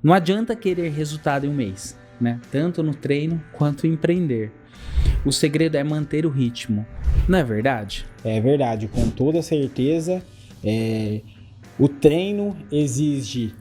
Não adianta querer resultado em um mês, né? Tanto no treino quanto empreender. O segredo é manter o ritmo, não é verdade? É verdade, com toda certeza. O treino exige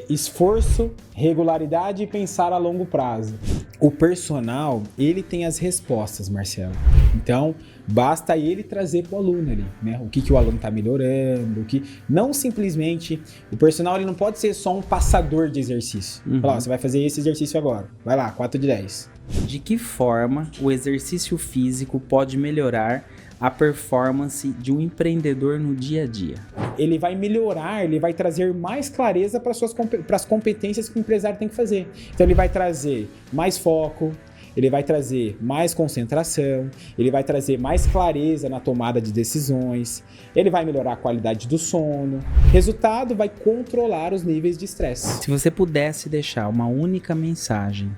esforço, regularidade e pensar a longo prazo. O personal, ele tem as respostas, Marcelo. Então, basta ele trazer para o aluno ali, né? O que o aluno está melhorando, não simplesmente... O personal, ele não pode ser só um passador de exercício. Falar, você vai fazer esse exercício agora. Vai lá, 4 de 10. De que forma o exercício físico pode melhorar a performance de um empreendedor no dia a dia? Ele vai melhorar, ele vai trazer mais clareza para as competências que o empresário tem que fazer. Então ele vai trazer mais foco, ele vai trazer mais concentração, ele vai trazer mais clareza na tomada de decisões, ele vai melhorar a qualidade do sono. Resultado, vai controlar os níveis de estresse. Se você pudesse deixar uma única mensagem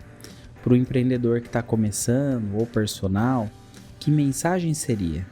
para o empreendedor que está começando ou personal, que mensagem seria?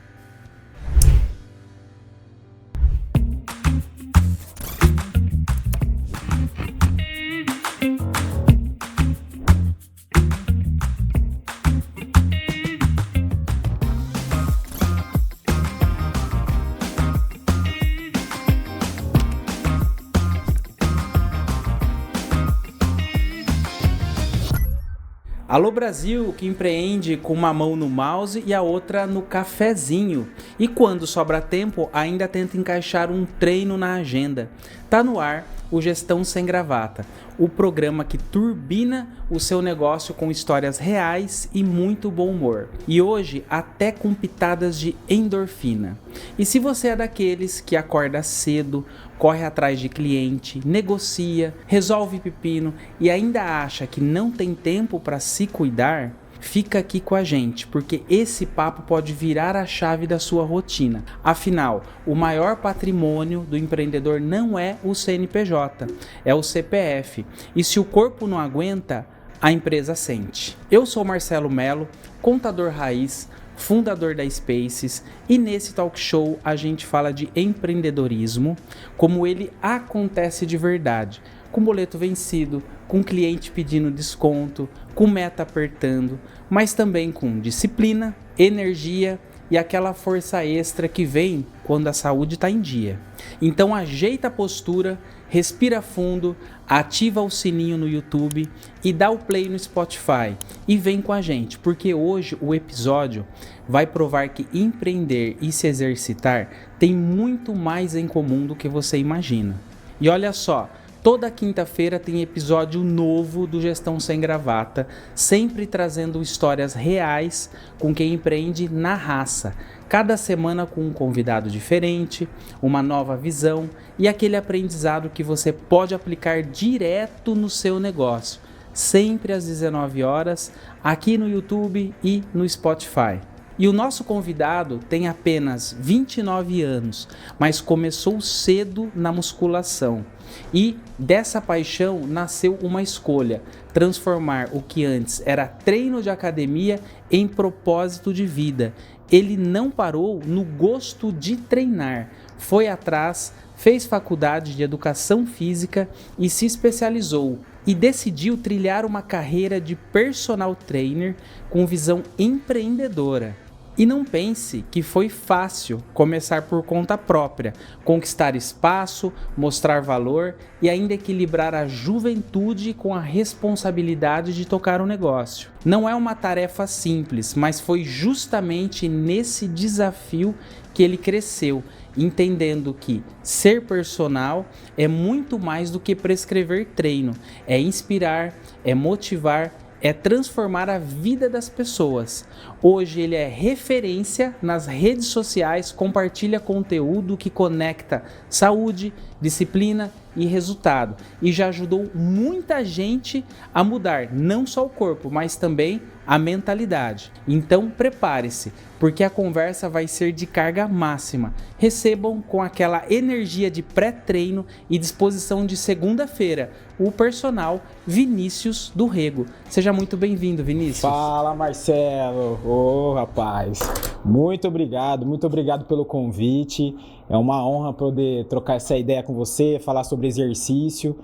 Alô Brasil, que empreende com uma mão no mouse e a outra no cafezinho. E quando sobra tempo, ainda tenta encaixar um treino na agenda. Tá no ar o Gestão Sem Gravata, o programa que turbina o seu negócio com histórias reais e muito bom humor. E hoje até com pitadas de endorfina. E se você é daqueles que acorda cedo, corre atrás de cliente, negocia, resolve pepino e ainda acha que não tem tempo para se cuidar, fica aqui com a gente, porque esse papo pode virar a chave da sua rotina. Afinal, o maior patrimônio do empreendedor não é o CNPJ, é o CPF. E se o corpo não aguenta, a empresa sente. Eu sou Marcelo Melo, contador raiz, fundador da Spaces, e nesse talk show a gente fala de empreendedorismo, como ele acontece de verdade, com boleto vencido, com cliente pedindo desconto, com meta apertando, mas também com disciplina, energia e aquela força extra que vem quando a saúde está em dia. Então ajeita a postura, respira fundo, ativa o sininho no YouTube e dá o play no Spotify e vem com a gente, porque hoje o episódio vai provar que empreender e se exercitar tem muito mais em comum do que você imagina. E olha só, toda quinta-feira tem episódio novo do Gestão Sem Gravata, sempre trazendo histórias reais com quem empreende na raça. Cada semana com um convidado diferente, uma nova visão e aquele aprendizado que você pode aplicar direto no seu negócio. Sempre às 19 horas, aqui no YouTube e no Spotify. E o nosso convidado tem apenas 29 anos, mas começou cedo na musculação. E dessa paixão nasceu uma escolha: transformar o que antes era treino de academia em propósito de vida. Ele não parou no gosto de treinar, foi atrás, fez faculdade de educação física e se especializou. E decidiu trilhar uma carreira de personal trainer com visão empreendedora. E não pense que foi fácil começar por conta própria, conquistar espaço, mostrar valor e ainda equilibrar a juventude com a responsabilidade de tocar um negócio. Não é uma tarefa simples, mas foi justamente nesse desafio que ele cresceu, entendendo que ser personal é muito mais do que prescrever treino, é inspirar, é motivar, é transformar a vida das pessoas. Hoje ele é referência nas redes sociais, compartilha conteúdo que conecta saúde, disciplina e resultado. E já ajudou muita gente a mudar não só o corpo, mas também a mentalidade. Então prepare-se, porque a conversa vai ser de carga máxima. Recebam com aquela energia de pré-treino e disposição de segunda-feira o personal Vinícius do Rego. Seja muito bem-vindo, Vinícius. Fala, Marcelo. Ô, rapaz. Muito obrigado pelo convite. É uma honra poder trocar essa ideia com você, falar sobre exercício.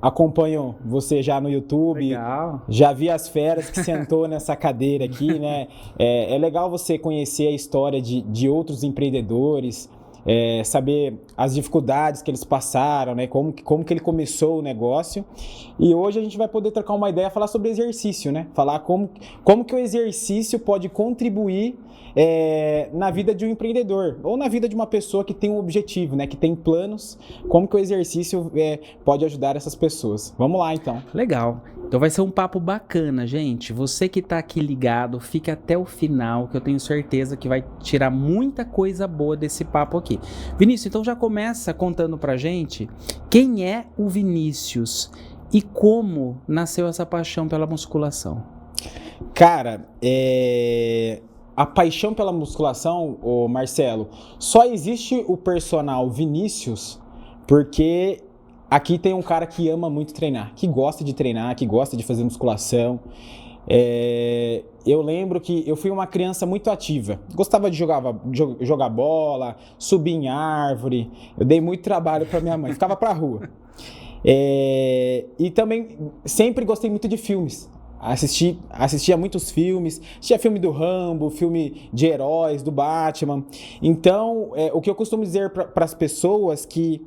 Acompanho você já no YouTube. Legal. Já vi as feras que sentou nessa cadeira aqui, né? É legal você conhecer a história de outros empreendedores, saber as dificuldades que eles passaram, né? Como que ele começou o negócio. E hoje a gente vai poder trocar uma ideia, falar sobre exercício, né? Falar como que o exercício pode contribuir na vida de um empreendedor ou na vida de uma pessoa que tem um objetivo, né? Que tem planos. Como que o exercício pode ajudar essas pessoas. Vamos lá, então. Legal. Então vai ser um papo bacana, gente. Você que tá aqui ligado, fique até o final, que eu tenho certeza que vai tirar muita coisa boa desse papo aqui. Vinícius, então já começa contando pra gente quem é o Vinícius e como nasceu essa paixão pela musculação. Cara, a paixão pela musculação, ô Marcelo, só existe o personal Vinícius porque aqui tem um cara que ama muito treinar, que gosta de treinar, que gosta de fazer musculação. Eu lembro que eu fui uma criança muito ativa, gostava de jogar bola, subir em árvore, eu dei muito trabalho para minha mãe, ficava pra rua. E também sempre gostei muito de filmes. Assistia muitos filmes, assistia filme do Rambo, filme de heróis, do Batman. Então, o que eu costumo dizer para as pessoas que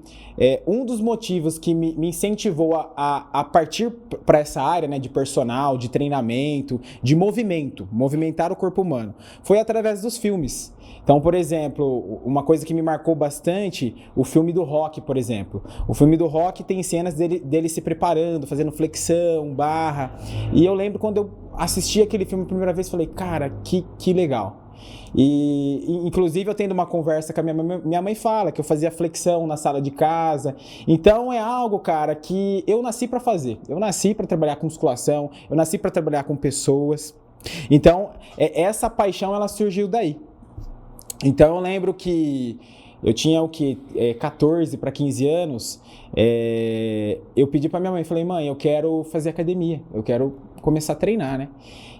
um dos motivos que me incentivou a partir para essa área, né, de personal, de treinamento, de movimentar o corpo humano, foi através dos filmes. Então, por exemplo, uma coisa que me marcou bastante, o filme do Rock, por exemplo. O filme do Rock tem cenas dele se preparando, fazendo flexão, barra. E eu lembro quando eu assisti aquele filme a primeira vez, falei, cara, que legal. E inclusive eu tendo uma conversa com a minha mãe fala que eu fazia flexão na sala de casa. Então é algo, cara, que eu nasci para fazer. Eu nasci para trabalhar com musculação, eu nasci para trabalhar com pessoas. Então, essa paixão, ela surgiu daí. Então eu lembro que eu tinha 14 para 15 anos, eu pedi para minha mãe, falei, mãe, eu quero fazer academia, eu quero começar a treinar, né?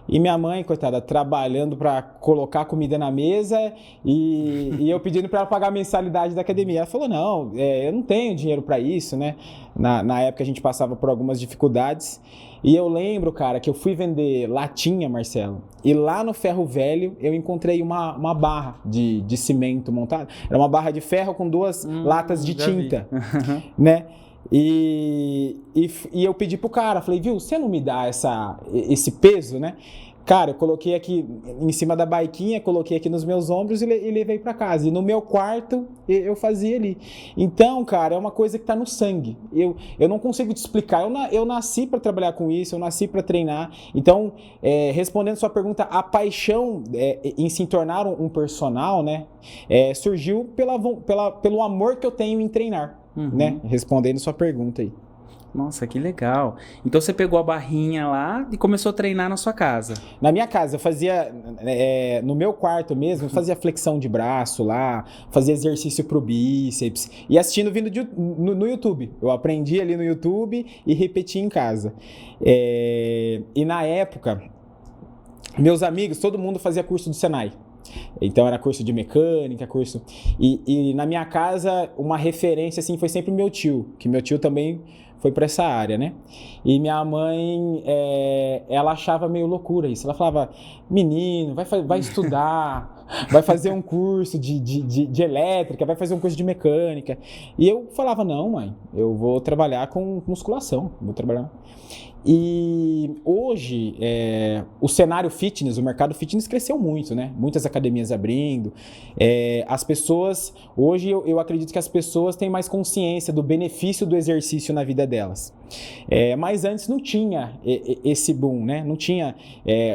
E minha mãe, coitada, trabalhando para colocar comida na mesa e eu pedindo para ela pagar a mensalidade da academia. Ela falou, não, eu não tenho dinheiro para isso, né? Na época a gente passava por algumas dificuldades. E eu lembro, cara, que eu fui vender latinha, Marcelo, e lá no Ferro Velho eu encontrei uma barra de cimento montada. Era uma barra de ferro com duas latas de tinta, né? E eu pedi pro cara, falei, viu, você não me dá esse peso, né? Cara, eu coloquei aqui em cima da baiquinha, coloquei aqui nos meus ombros e levei para casa. E no meu quarto eu fazia ali. Então, cara, é uma coisa que tá no sangue. Eu não consigo te explicar. Eu nasci para trabalhar com isso, eu nasci para treinar. Então, respondendo sua pergunta, a paixão em se tornar um personal, né, surgiu pelo amor que eu tenho em treinar, né? Respondendo sua pergunta aí. Nossa, que legal. Então você pegou a barrinha lá e começou a treinar na sua casa? Na minha casa, eu fazia, no meu quarto mesmo, eu fazia flexão de braço lá, fazia exercício pro bíceps e assistindo vindo no YouTube. Eu aprendi ali no YouTube e repeti em casa. E na época, meus amigos, todo mundo fazia curso do Senai. Então era curso de mecânica, curso... E na minha casa, uma referência assim foi sempre meu tio, que meu tio também foi para essa área, né? E minha mãe, ela achava meio loucura isso. Ela falava, menino, vai estudar, vai fazer um curso de elétrica, vai fazer um curso de mecânica. E eu falava, não, mãe, eu vou trabalhar com musculação, vou trabalhar... E hoje, o cenário fitness, o mercado fitness cresceu muito, né? Muitas academias abrindo. As pessoas, hoje eu acredito que as pessoas têm mais consciência do benefício do exercício na vida delas. Mas antes não tinha esse boom, né? Não tinha,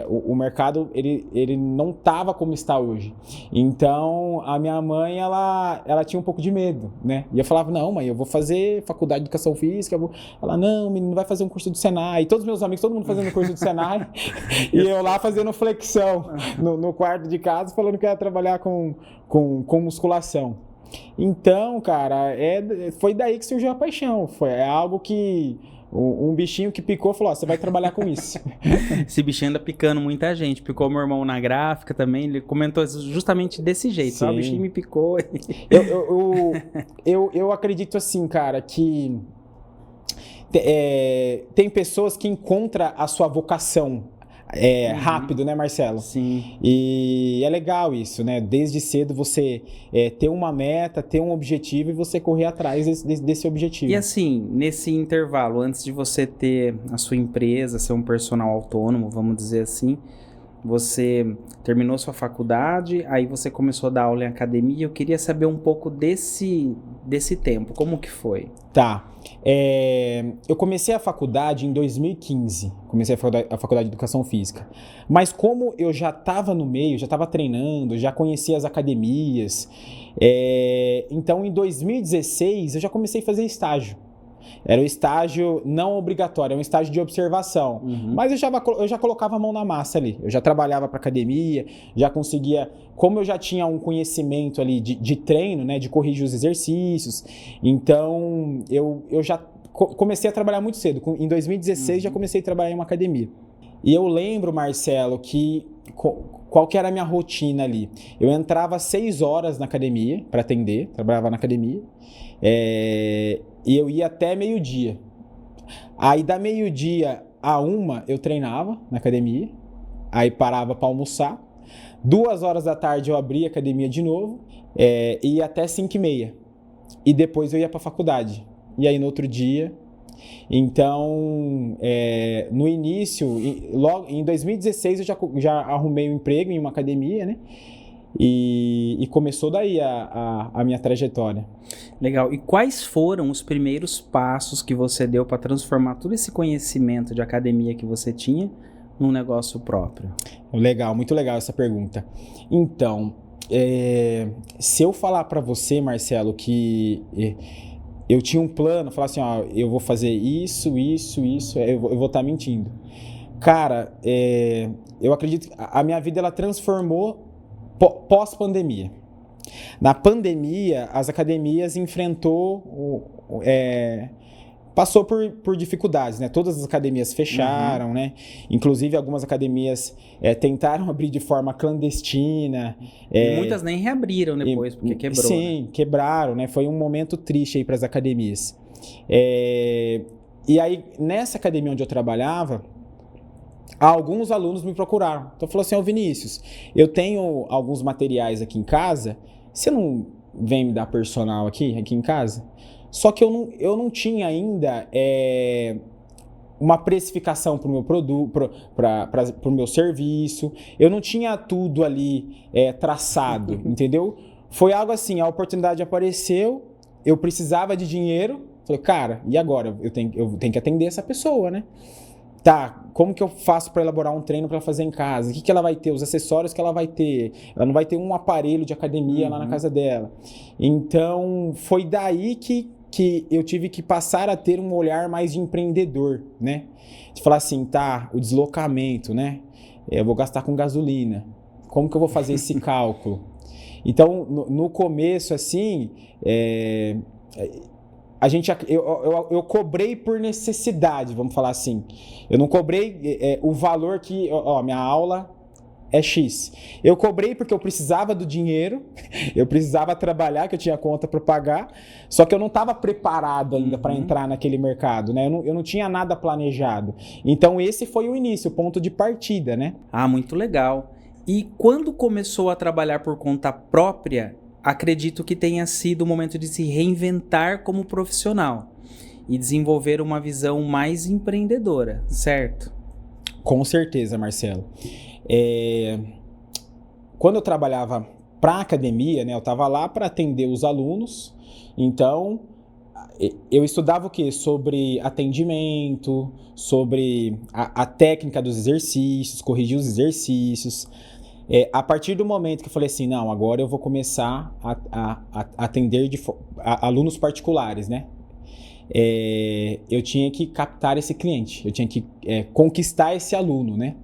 o mercado, ele não estava como está hoje. Então, a minha mãe, ela tinha um pouco de medo, né? E eu falava, não, mãe, eu vou fazer faculdade de educação física. Ela, não, menino, vai fazer um curso do Senai. E todos os meus amigos, todo mundo fazendo curso do Senai. E eu lá fazendo flexão no quarto de casa, falando que ia trabalhar com musculação. Então, cara, foi daí que surgiu a paixão. É algo que um bichinho que picou falou, ó, você vai trabalhar com isso. Esse bichinho anda picando muita gente. Picou meu irmão na gráfica também, ele comentou justamente desse jeito. Só o bichinho me picou. Eu acredito assim, cara, que Tem pessoas que encontram a sua vocação rápido, né, Marcelo? Sim. E é legal isso, né? Desde cedo você ter uma meta, ter um objetivo e você correr atrás desse objetivo. E assim, nesse intervalo, antes de você ter a sua empresa, ser um personal autônomo, vamos dizer assim, você terminou sua faculdade, aí você começou a dar aula em academia. Eu queria saber um pouco desse tempo, como que foi? Tá. Eu comecei a faculdade em 2015. Comecei a faculdade de Educação Física. Mas como eu já estava no meio, já estava treinando, já conhecia as academias, então em 2016 eu já comecei a fazer estágio. Era um estágio não obrigatório, era um estágio de observação. Mas eu já colocava a mão na massa ali. Eu já trabalhava para academia, já conseguia... Como eu já tinha um conhecimento ali de treino, né, de corrigir os exercícios, então eu já comecei a trabalhar muito cedo. Em 2016 já comecei a trabalhar em uma academia. E eu lembro, Marcelo, que... Qual que era a minha rotina ali? Eu entrava às 6 horas na academia para atender, trabalhava na academia, e eu ia até meio-dia. Aí da meio-dia a 1 eu treinava na academia, aí parava para almoçar. 2 horas da tarde eu abria a academia de novo, e ia até 5h30. E depois eu ia para a faculdade. E aí no outro dia... Então, no início, logo em 2016 eu já arrumei um emprego em uma academia, né? E começou daí a minha trajetória. Legal. E quais foram os primeiros passos que você deu para transformar todo esse conhecimento de academia que você tinha num negócio próprio? Legal, muito legal essa pergunta. Então, se eu falar para você, Marcelo, que... eu tinha um plano, falar assim, ó, eu vou fazer isso, eu vou estar mentindo. Cara, eu acredito que a minha vida ela transformou pós-pandemia. Na pandemia, as academias passou por dificuldades, né? Todas as academias fecharam, né? Inclusive algumas academias tentaram abrir de forma clandestina. E muitas nem reabriram depois, porque quebrou. Sim, né? Quebraram, né? Foi um momento triste aí para as academias. E aí, nessa academia onde eu trabalhava, alguns alunos me procuraram. Então, falou assim, Vinícius, eu tenho alguns materiais aqui em casa, você não vem me dar personal aqui em casa? Só que eu não tinha ainda uma precificação para o meu produto, para o meu serviço. Eu não tinha tudo ali traçado, entendeu? Foi algo assim, a oportunidade apareceu, eu precisava de dinheiro. Falei, cara, e agora? Eu tenho que atender essa pessoa, né? Tá, como que eu faço para elaborar um treino para fazer em casa? O que ela vai ter? Os acessórios que ela vai ter? Ela não vai ter um aparelho de academia lá na casa dela. Então, foi daí que eu tive que passar a ter um olhar mais de empreendedor, né? De falar assim, tá, o deslocamento, né? Eu vou gastar com gasolina. Como que eu vou fazer esse cálculo? Então, no começo, assim, eu cobrei por necessidade, vamos falar assim. Eu não cobrei o valor que... minha aula é X. Eu cobrei porque eu precisava do dinheiro, eu precisava trabalhar, que eu tinha conta para pagar, só que eu não estava preparado ainda para entrar naquele mercado, né? Eu não tinha nada planejado. Então esse foi o início, o ponto de partida, né? Ah, muito legal. E quando começou a trabalhar por conta própria, acredito que tenha sido o momento de se reinventar como profissional e desenvolver uma visão mais empreendedora, certo? Com certeza, Marcelo. Quando eu trabalhava para a academia, né, eu estava lá para atender os alunos, então eu estudava o quê? Sobre atendimento, sobre a técnica dos exercícios, corrigir os exercícios. A partir do momento que eu falei assim, não, agora eu vou começar a atender alunos particulares, né? Eu tinha que captar esse cliente, eu tinha que conquistar esse aluno, né?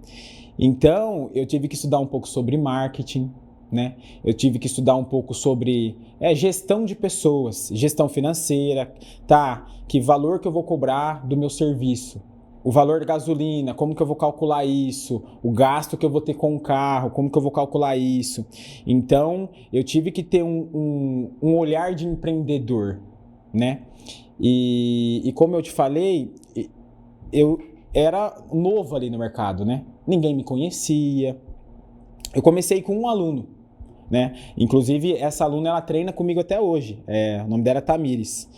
Então, eu tive que estudar um pouco sobre marketing, né? Eu tive que estudar um pouco sobre gestão de pessoas, gestão financeira, tá? Que valor que eu vou cobrar do meu serviço? O valor da gasolina, como que eu vou calcular isso? O gasto que eu vou ter com o carro, como que eu vou calcular isso? Então, eu tive que ter um olhar de empreendedor, né? E como eu te falei, eu era novo ali no mercado, né? Ninguém me conhecia. Eu comecei com um aluno, né? Inclusive, essa aluna, ela treina comigo até hoje. O nome dela é Tamires.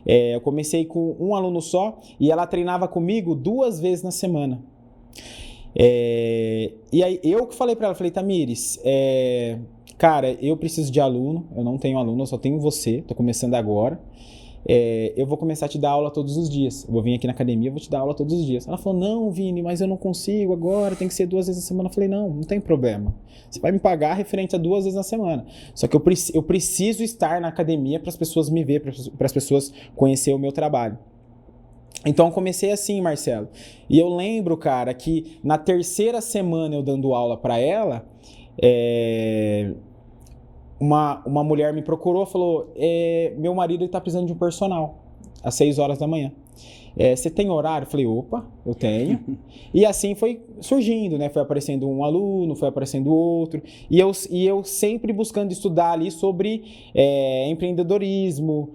Eu comecei com um aluno só e ela treinava comigo 2 vezes na semana. E aí, eu que falei pra ela, falei, Tamires, cara, eu preciso de aluno, eu não tenho aluno, eu só tenho você, tô começando agora. Eu vou começar a te dar aula todos os dias. Eu vou vir aqui na academia, eu vou te dar aula todos os dias. Ela falou, não, Vini, mas eu não consigo agora, tem que ser 2 vezes na semana. Eu falei, não tem problema. Você vai me pagar referente a 2 vezes na semana. Só que eu preciso estar na academia para as pessoas me ver, para as pessoas conhecer o meu trabalho. Então eu comecei assim, Marcelo. E eu lembro, cara, que na 3ª semana eu dando aula para ela, uma mulher me procurou e falou, meu marido está precisando de um personal, às 6 horas da manhã. Você tem horário? Eu falei, opa, eu tenho. E assim foi surgindo, né? Foi aparecendo um aluno, foi aparecendo outro. E eu sempre buscando estudar ali sobre empreendedorismo,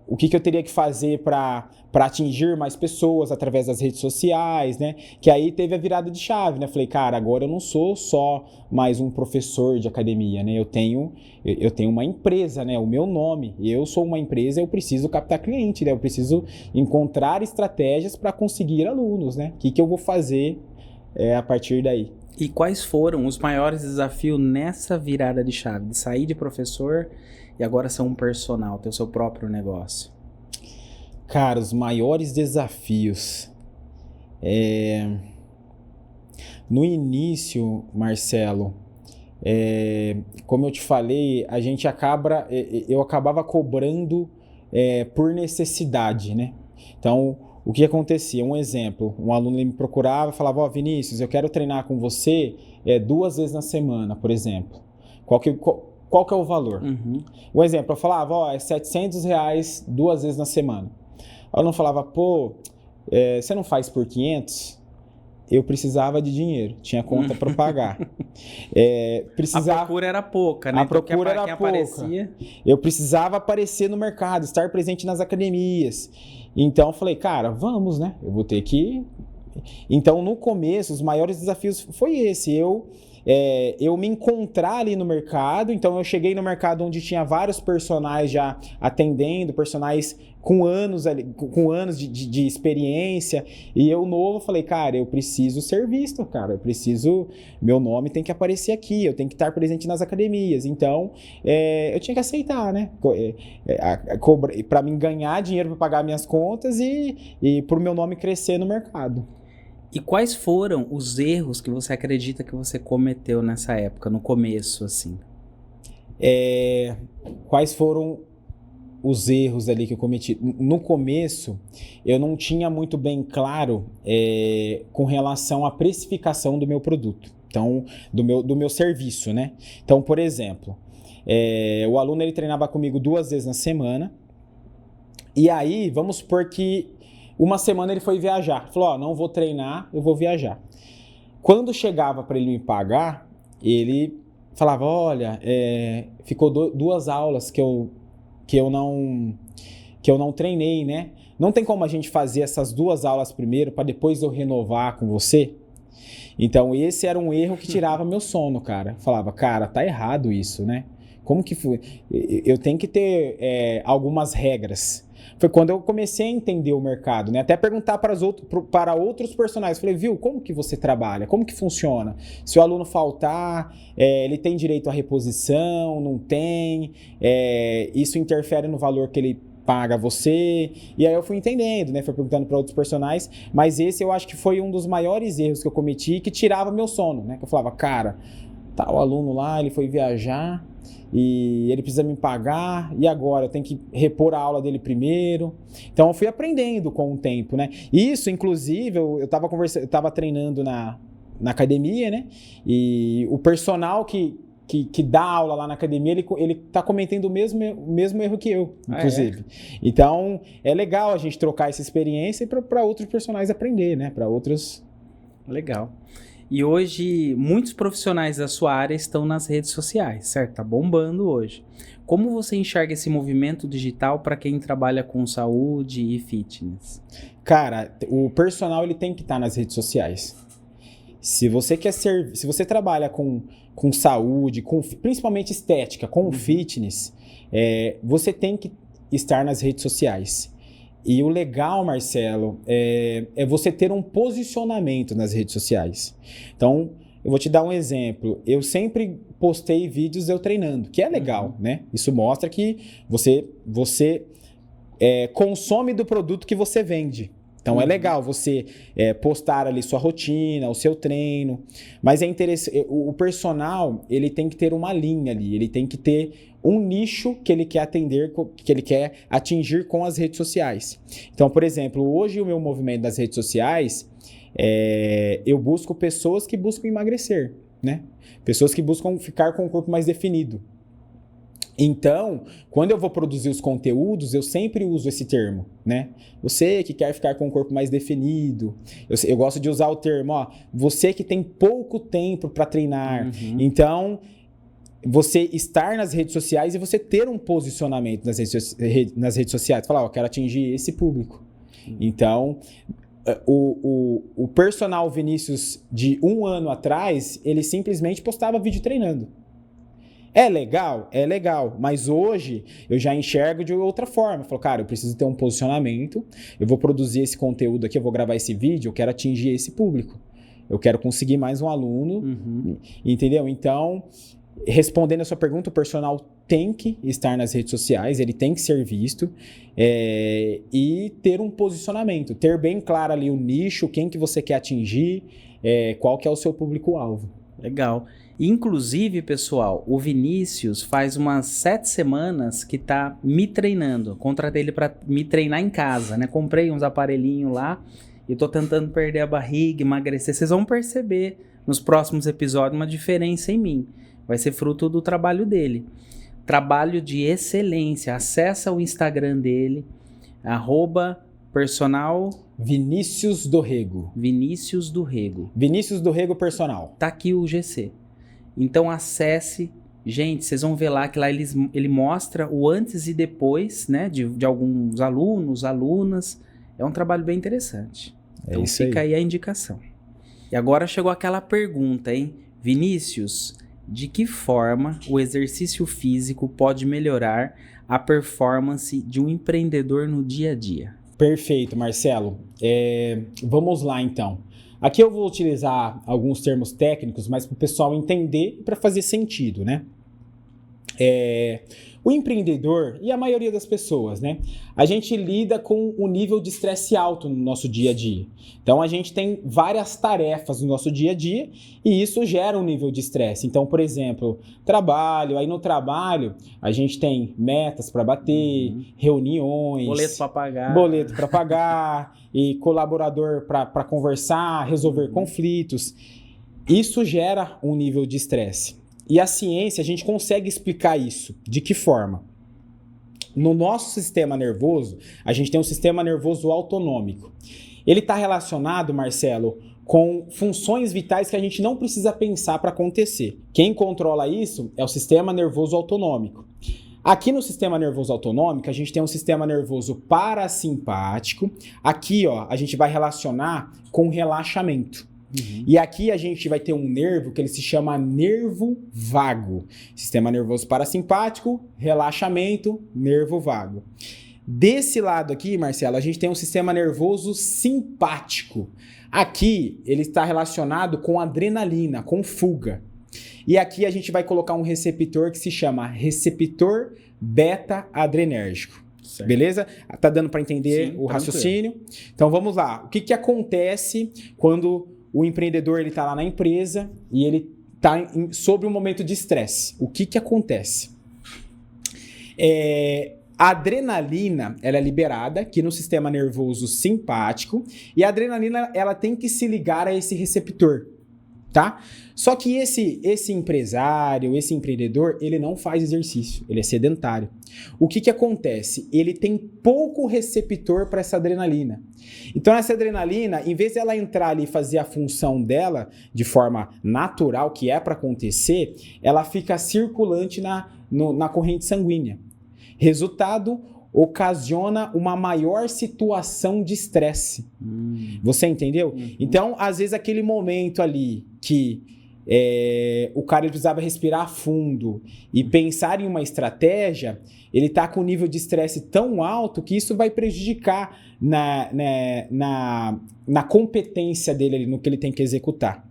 o que eu teria que fazer para atingir mais pessoas através das redes sociais, né? Que aí teve a virada de chave, né? Falei, cara, agora eu não sou só mais um professor de academia, né? Eu tenho uma empresa, né? O meu nome, eu sou uma empresa, eu preciso captar cliente, né? Eu preciso encontrar estratégias para conseguir alunos, né? O que eu vou fazer a partir daí? E quais foram os maiores desafios nessa virada de chave, de sair de professor e agora ser um personal, ter o seu próprio negócio? Cara, os maiores desafios. No início, Marcelo, como eu te falei, eu acabava cobrando por necessidade, né? Então, o que acontecia? Um exemplo, um aluno me procurava e falava, Vinícius, eu quero treinar com você 2 vezes na semana, por exemplo. Qual que é o valor? Uhum. Um exemplo, eu falava, é R$700 2 vezes na semana. O aluno falava, você não faz por 500? Eu precisava de dinheiro, tinha conta para pagar. A procura era pouca, né? A procura era pouca. Aparecia... Eu precisava aparecer no mercado, estar presente nas academias. Então eu falei, cara, vamos, né? Eu vou ter que... Então no começo, os maiores desafios foi esse, eu me encontrar ali no mercado. Então eu cheguei no mercado onde tinha vários personagens já atendendo, personagens com anos de experiência, e eu novo falei, cara, eu preciso ser visto, cara, meu nome tem que aparecer aqui, eu tenho que estar presente nas academias. Então eu tinha que aceitar, né, para mim ganhar dinheiro para pagar minhas contas e para o meu nome crescer no mercado. E quais foram os erros que você acredita que você cometeu nessa época, no começo, assim? Quais foram os erros ali que eu cometi? No começo, eu não tinha muito bem claro com relação à precificação do meu produto, então, do meu serviço, né? Então, por exemplo, o aluno ele treinava comigo 2 vezes na semana, e aí, vamos supor que uma semana ele foi viajar. Falou, não vou treinar, eu vou viajar. Quando chegava para ele me pagar, ele falava, olha, ficou 2 aulas que eu não treinei, né? Não tem como a gente fazer essas 2 aulas primeiro para depois eu renovar com você? Então esse era um erro que tirava meu sono, cara. Falava, cara, tá errado isso, né? Como que foi? Eu tenho que ter algumas regras. Foi quando eu comecei a entender o mercado, né? Até perguntar para outros personagens. Falei, viu, como que você trabalha? Como que funciona? Se o aluno faltar, ele tem direito à reposição? Não tem? Isso interfere no valor que ele paga a você? E aí eu fui entendendo, né? Fui perguntando para outros personagens. Mas esse eu acho que foi um dos maiores erros que eu cometi, que tirava meu sono, né? Que eu falava, cara, tá o aluno lá, ele foi viajar e ele precisa me pagar, e agora eu tenho que repor a aula dele primeiro. Então eu fui aprendendo com o tempo, né? Isso, inclusive, eu tava treinando na academia, né? E o personal que dá aula lá na academia, ele tá cometendo o mesmo erro que eu, inclusive. Então é legal a gente trocar essa experiência para outros personagens aprender, né? Para outros. Legal. E hoje, muitos profissionais da sua área estão nas redes sociais, certo? Tá bombando hoje. Como você enxerga esse movimento digital para quem trabalha com saúde e fitness? Cara, o personal ele tem que estar nas redes sociais. Se você trabalha com saúde, principalmente estética, com fitness, você tem que estar nas redes sociais. E o legal, Marcelo, é você ter um posicionamento nas redes sociais. Então, eu vou te dar um exemplo. Eu sempre postei vídeos eu treinando, que é legal, né? Isso mostra que você consome do produto que você vende. Então é legal você postar ali sua rotina, o seu treino, mas é interessante, o personal ele tem que ter uma linha ali, ele tem que ter um nicho que ele quer atender, que ele quer atingir com as redes sociais. Então, por exemplo, hoje o meu movimento das redes sociais, eu busco pessoas que buscam emagrecer, né? Pessoas que buscam ficar com o corpo mais definido. Então, quando eu vou produzir os conteúdos, eu sempre uso esse termo, né? Você que quer ficar com o corpo mais definido. Eu gosto de usar o termo, você que tem pouco tempo para treinar. Então, você estar nas redes sociais e você ter um posicionamento nas redes sociais. Falar, eu quero atingir esse público. Então, o personal Vinícius de 1 ano atrás, ele simplesmente postava vídeo treinando. É legal? É legal, mas hoje eu já enxergo de outra forma. Eu falo, cara, eu preciso ter um posicionamento, eu vou produzir esse conteúdo aqui, eu vou gravar esse vídeo, eu quero atingir esse público. Eu quero conseguir mais um aluno, entendeu? Então, respondendo a sua pergunta, o personal tem que estar nas redes sociais, ele tem que ser visto e ter um posicionamento, ter bem claro ali o nicho, quem que você quer atingir, qual que é o seu público-alvo. Legal. Inclusive, pessoal, o Vinícius faz umas 7 semanas que tá me treinando. Contratei ele para me treinar em casa, né? Comprei uns aparelhinhos lá e tô tentando perder a barriga, emagrecer. Vocês vão perceber nos próximos episódios uma diferença em mim. Vai ser fruto do trabalho dele. Trabalho de excelência. Acessa o Instagram dele, @personal... Vinícius do Rego. Vinícius do Rego. Vinícius do Rego Personal. Tá aqui o GC. Então acesse, gente, vocês vão ver lá que lá ele mostra o antes e depois, né, de alguns alunos, alunas. É um trabalho bem interessante. Então fica aí a indicação. E agora chegou aquela pergunta, hein? Vinícius, de que forma o exercício físico pode melhorar a performance de um empreendedor no dia a dia? Perfeito, Marcelo. Vamos lá, então. Aqui eu vou utilizar alguns termos técnicos, mas para o pessoal entender e para fazer sentido, né? O empreendedor e a maioria das pessoas, né? A gente lida com um nível de estresse alto no nosso dia a dia. Então, a gente tem várias tarefas no nosso dia a dia e isso gera um nível de estresse. Então, por exemplo, trabalho. Aí no trabalho, a gente tem metas para bater, reuniões... Boleto para pagar e colaborador para conversar, resolver conflitos. Isso gera um nível de estresse. E a ciência, a gente consegue explicar isso. De que forma? No nosso sistema nervoso, a gente tem um sistema nervoso autonômico. Ele está relacionado, Marcelo, com funções vitais que a gente não precisa pensar para acontecer. Quem controla isso é o sistema nervoso autonômico. Aqui no sistema nervoso autonômico, a gente tem um sistema nervoso parasimpático. Aqui, a gente vai relacionar com relaxamento. E aqui a gente vai ter um nervo que ele se chama nervo vago. Sistema nervoso parasimpático, relaxamento, nervo vago. Desse lado aqui, Marcelo, a gente tem um sistema nervoso simpático. Aqui ele está relacionado com adrenalina, com fuga. E aqui a gente vai colocar um receptor que se chama receptor beta-adrenérgico. Certo. Beleza? Tá dando para entender o raciocínio? Então vamos lá. O que acontece quando o empreendedor está lá na empresa e ele está sobre um momento de estresse? O que acontece? A adrenalina ela é liberada aqui no sistema nervoso simpático e a adrenalina ela tem que se ligar a esse receptor. tá? Só que esse empresário, esse empreendedor, ele não faz exercício, ele é sedentário. O que acontece? Ele tem pouco receptor para essa adrenalina. Então essa adrenalina, em vez de ela entrar ali e fazer a função dela de forma natural, que é para acontecer, ela fica circulante na corrente sanguínea. Resultado, ocasiona uma maior situação de estresse. Você entendeu? Então, às vezes, aquele momento ali que o cara precisava respirar fundo e pensar em uma estratégia, ele está com um nível de estresse tão alto que isso vai prejudicar na competência dele ali, no que ele tem que executar.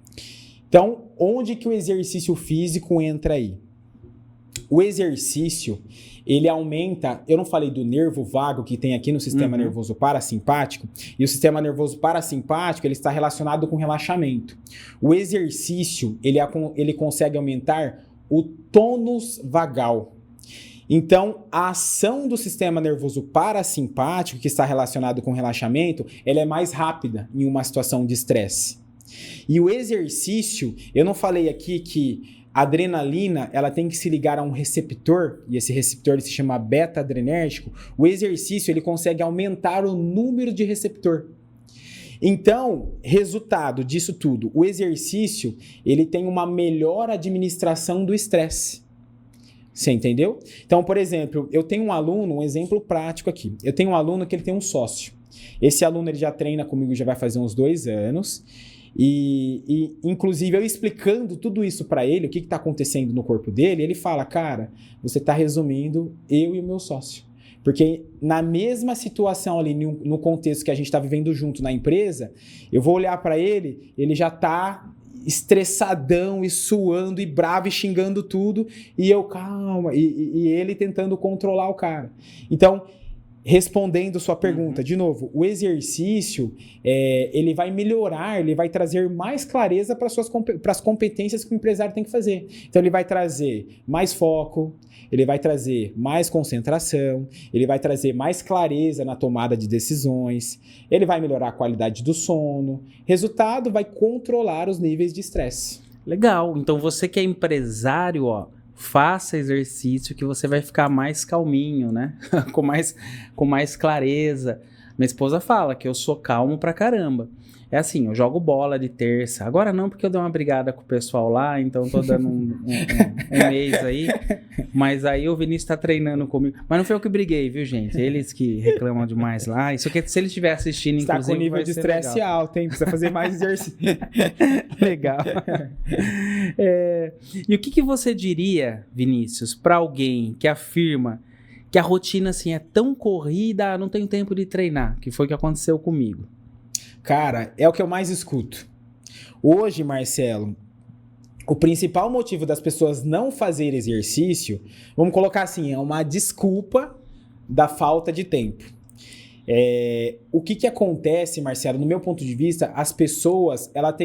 Então, onde que o exercício físico entra aí? O exercício, ele aumenta, eu não falei do nervo vago que tem aqui no sistema nervoso parasimpático, e o sistema nervoso parasimpático, ele está relacionado com relaxamento. O exercício, ele consegue aumentar o tônus vagal. Então, a ação do sistema nervoso parasimpático, que está relacionado com relaxamento, ela é mais rápida em uma situação de estresse. E o exercício, eu não falei aqui que a adrenalina, ela tem que se ligar a um receptor, e esse receptor ele se chama beta-adrenérgico. O exercício, ele consegue aumentar o número de receptor. Então, resultado disso tudo, o exercício, ele tem uma melhor administração do estresse. Você entendeu? Então, por exemplo, eu tenho um aluno, um exemplo prático aqui. Eu tenho um aluno que ele tem um sócio. Esse aluno, ele já treina comigo, já vai fazer uns 2 anos. E inclusive eu explicando tudo isso para ele, o que está acontecendo no corpo dele, ele fala, cara, você está resumindo eu e o meu sócio. Porque na mesma situação ali, no contexto que a gente está vivendo junto na empresa, eu vou olhar para ele, ele já está estressadão e suando e bravo e xingando tudo, e eu, calma, e ele tentando controlar o cara. Então, respondendo sua pergunta, de novo, o exercício, ele vai melhorar, ele vai trazer mais clareza para as competências que o empresário tem que fazer. Então, ele vai trazer mais foco, ele vai trazer mais concentração, ele vai trazer mais clareza na tomada de decisões, ele vai melhorar a qualidade do sono. Resultado, vai controlar os níveis de estresse. Legal. Então, você que é empresário, faça exercício que você vai ficar mais calminho, né? com mais clareza. Minha esposa fala que eu sou calmo pra caramba. É assim, eu jogo bola de terça. Agora não, porque eu dei uma brigada com o pessoal lá, então tô dando um mês aí. Mas aí o Vinícius tá treinando comigo. Mas não foi eu que briguei, viu, gente? Eles que reclamam demais lá. Isso aqui, se ele estiver assistindo, inclusive, está com nível de estresse alto, hein? Precisa fazer mais exercício. Legal. E o que você diria, Vinícius, para alguém que afirma que a rotina assim é tão corrida, não tenho tempo de treinar, que foi o que aconteceu comigo? Cara, é o que eu mais escuto. Hoje, Marcelo, o principal motivo das pessoas não fazerem exercício, vamos colocar assim, é uma desculpa da falta de tempo. O que acontece, Marcelo, no meu ponto de vista, as pessoas elas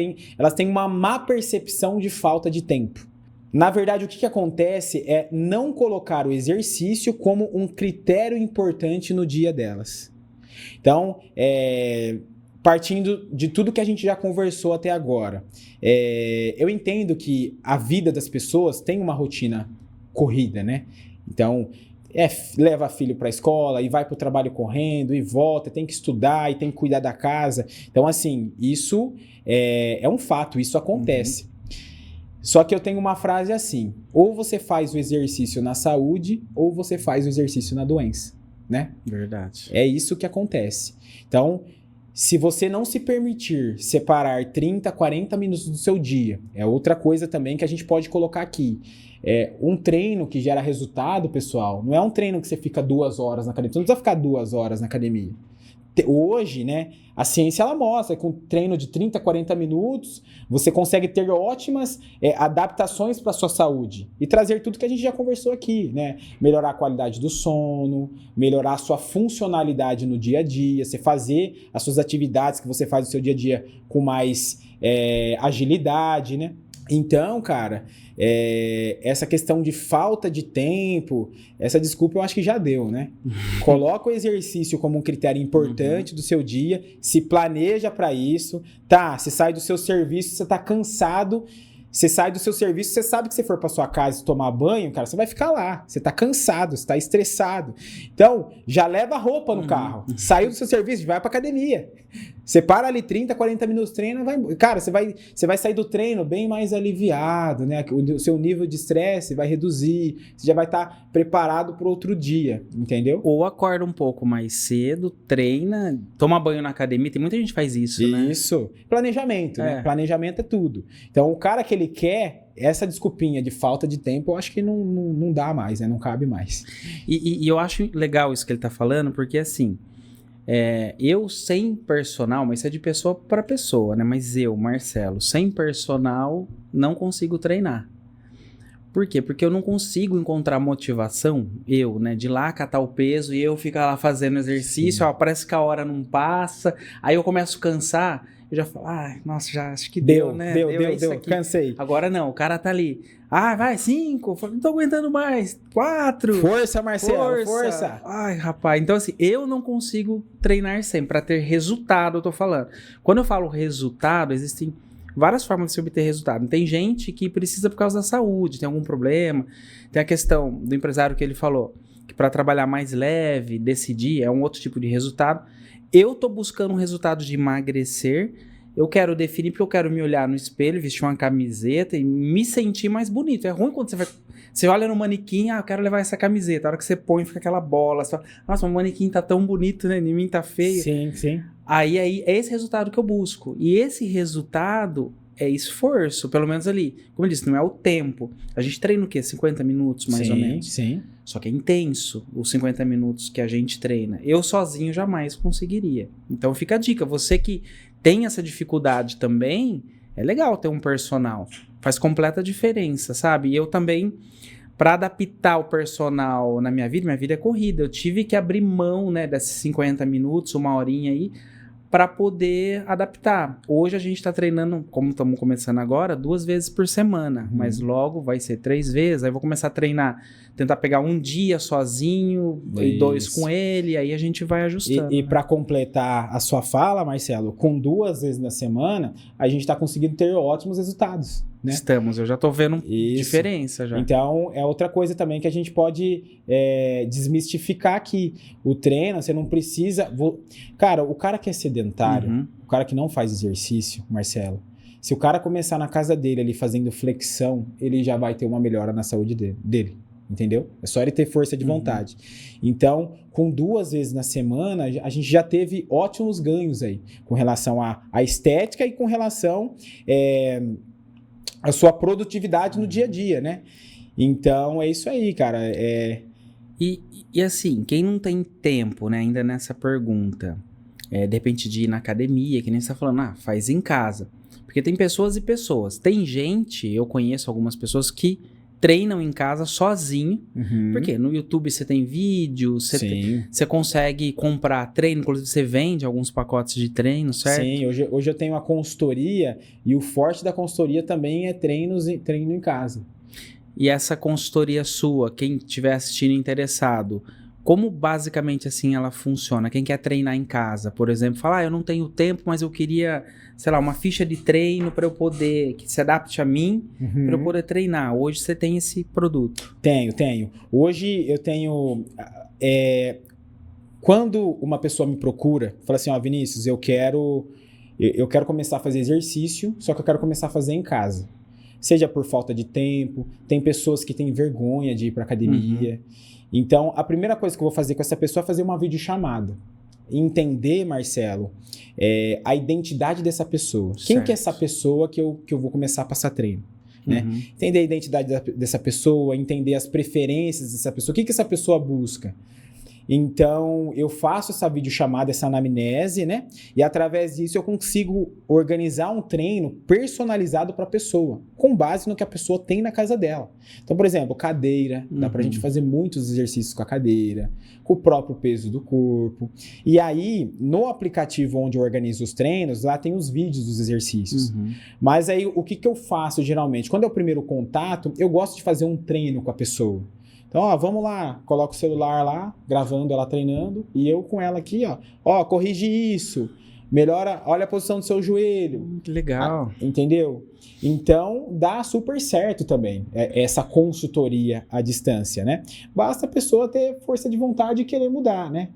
têm uma má percepção de falta de tempo. Na verdade, o que acontece é não colocar o exercício como um critério importante no dia delas. Então, partindo de tudo que a gente já conversou até agora, eu entendo que a vida das pessoas tem uma rotina corrida, né? Então, leva filho para a escola e vai para o trabalho correndo e volta, tem que estudar e tem que cuidar da casa. Então, assim, isso é um fato, isso acontece. Só que eu tenho uma frase assim, ou você faz o exercício na saúde ou você faz o exercício na doença, né? Verdade. É isso que acontece. Então, se você não se permitir separar 30, 40 minutos do seu dia, é outra coisa também que a gente pode colocar aqui. Um treino que gera resultado, pessoal, não é um treino que você fica 2 horas na academia. Você não precisa ficar 2 horas na academia. Hoje, né, a ciência ela mostra que com um treino de 30, 40 minutos, você consegue ter ótimas adaptações para a sua saúde e trazer tudo que a gente já conversou aqui, né? Melhorar a qualidade do sono, melhorar a sua funcionalidade no dia a dia, você fazer as suas atividades que você faz no seu dia a dia com mais agilidade, né? Então, cara, essa questão de falta de tempo, essa desculpa eu acho que já deu, né? Coloca o exercício como um critério importante do seu dia, se planeja para isso, tá? Você sai do seu serviço, você tá cansado, você sai do seu serviço, você sabe que se for para sua casa e tomar banho, cara, você vai ficar lá, você tá cansado, você tá estressado. Então, já leva a roupa no carro, saiu do seu serviço, vai pra academia. Você para ali 30, 40 minutos, treina, vai embora. Cara, você vai sair do treino bem mais aliviado, né? O seu nível de estresse vai reduzir, você já vai estar preparado para outro dia, entendeu? Ou acorda um pouco mais cedo, treina, toma banho na academia, tem muita gente que faz isso, né? Isso. Planejamento, né? Planejamento é tudo. Então, o cara que ele quer, essa desculpinha de falta de tempo, eu acho que não dá mais, né? Não cabe mais. E eu acho legal isso que ele tá falando, porque assim... eu sem personal, mas isso é de pessoa para pessoa, né? Mas eu, Marcelo, sem personal, não consigo treinar. Por quê? Porque eu não consigo encontrar motivação, né? De ir lá catar o peso e eu ficar lá fazendo exercício, ó, parece que a hora não passa, aí eu começo a cansar, eu já falo, nossa, já acho que deu, né? Deu, cansei. Agora não, o cara tá ali, vai, 5, não tô aguentando mais, 4. Força, Marcelo, força. Ai, rapaz, então assim, eu não consigo treinar sempre, pra ter resultado, eu tô falando. Quando eu falo resultado, existem várias formas de se obter resultado. Tem gente que precisa por causa da saúde, tem algum problema, tem a questão do empresário que ele falou, que para trabalhar mais leve, decidir, é um outro tipo de resultado. Eu tô buscando um resultado de emagrecer, eu quero definir porque eu quero me olhar no espelho, vestir uma camiseta e me sentir mais bonito. É ruim quando você olha no manequim, eu quero levar essa camiseta. A hora que você põe, fica aquela bola. Você fala, nossa, o manequim tá tão bonito, né? Em mim tá feio. Sim. Aí é esse resultado que eu busco. E esse resultado é esforço, pelo menos ali. Como eu disse, não é o tempo. A gente treina o quê? 50 minutos, mais ou menos? Sim. Só que é intenso os 50 minutos que a gente treina. Eu sozinho jamais conseguiria. Então fica a dica. Você que tem essa dificuldade também, é legal ter um personal. Faz completa diferença, sabe? E eu também, para adaptar o personal na minha vida é corrida. Eu tive que abrir mão, né, desses 50 minutos, uma horinha aí, para poder adaptar. Hoje a gente está treinando, como estamos começando agora, 2 vezes por semana, mas logo vai ser 3 vezes, aí vou começar a treinar, tentar pegar um dia sozinho e 2 com ele, aí a gente vai ajustando. E para completar a sua fala, Marcelo, com 2 vezes na semana, a gente está conseguindo ter ótimos resultados. Né? Estamos, eu já tô vendo diferença já. Então, é outra coisa também que a gente pode desmistificar aqui. O treino, você não precisa... Cara, o cara que é sedentário, o cara que não faz exercício, Marcelo, se o cara começar na casa dele ali fazendo flexão, ele já vai ter uma melhora na saúde dele. Entendeu? É só ele ter força de vontade. Então, com 2 vezes na semana, a gente já teve ótimos ganhos aí, com relação à estética e com relação... a sua produtividade no dia a dia, né? Então, é isso aí, cara. E assim, quem não tem tempo, né, ainda nessa pergunta, de repente de ir na academia, que nem você tá falando, faz em casa. Porque tem pessoas e pessoas. Tem gente, eu conheço algumas pessoas que treinam em casa sozinho, porque no YouTube você tem vídeo, você consegue comprar treino, inclusive você vende alguns pacotes de treino, certo? Sim, hoje eu tenho a consultoria e o forte da consultoria também é treino em casa. E essa consultoria sua, quem estiver assistindo interessado, como basicamente assim ela funciona? Quem quer treinar em casa, por exemplo, fala, eu não tenho tempo, mas eu queria, sei lá, uma ficha de treino para eu poder, que se adapte a mim, para eu poder treinar. Hoje você tem esse produto? Tenho. Hoje eu tenho... quando uma pessoa me procura, fala assim, Vinícius, eu quero começar a fazer exercício, só que eu quero começar a fazer em casa. Seja por falta de tempo, tem pessoas que têm vergonha de ir para academia. Então, a primeira coisa que eu vou fazer com essa pessoa é fazer uma videochamada. Entender, Marcelo, a identidade dessa pessoa. Certo. Quem que é essa pessoa que eu vou começar a passar treino? Né? Entender a identidade dessa pessoa, entender as preferências dessa pessoa. O que essa pessoa busca? Então, eu faço essa videochamada, essa anamnese, né? E através disso eu consigo organizar um treino personalizado para a pessoa, com base no que a pessoa tem na casa dela. Então, por exemplo, cadeira, dá pra gente fazer muitos exercícios com a cadeira, com o próprio peso do corpo. E aí, no aplicativo onde eu organizo os treinos, lá tem os vídeos dos exercícios. Mas aí, o que eu faço geralmente? Quando é o primeiro contato, eu gosto de fazer um treino com a pessoa. Então, ó, vamos lá, coloca o celular lá, gravando ela treinando, e eu com ela aqui, ó, corrige isso, melhora, olha a posição do seu joelho. Que legal. Entendeu? Então, dá super certo também essa consultoria à distância, né? Basta a pessoa ter força de vontade e querer mudar, né?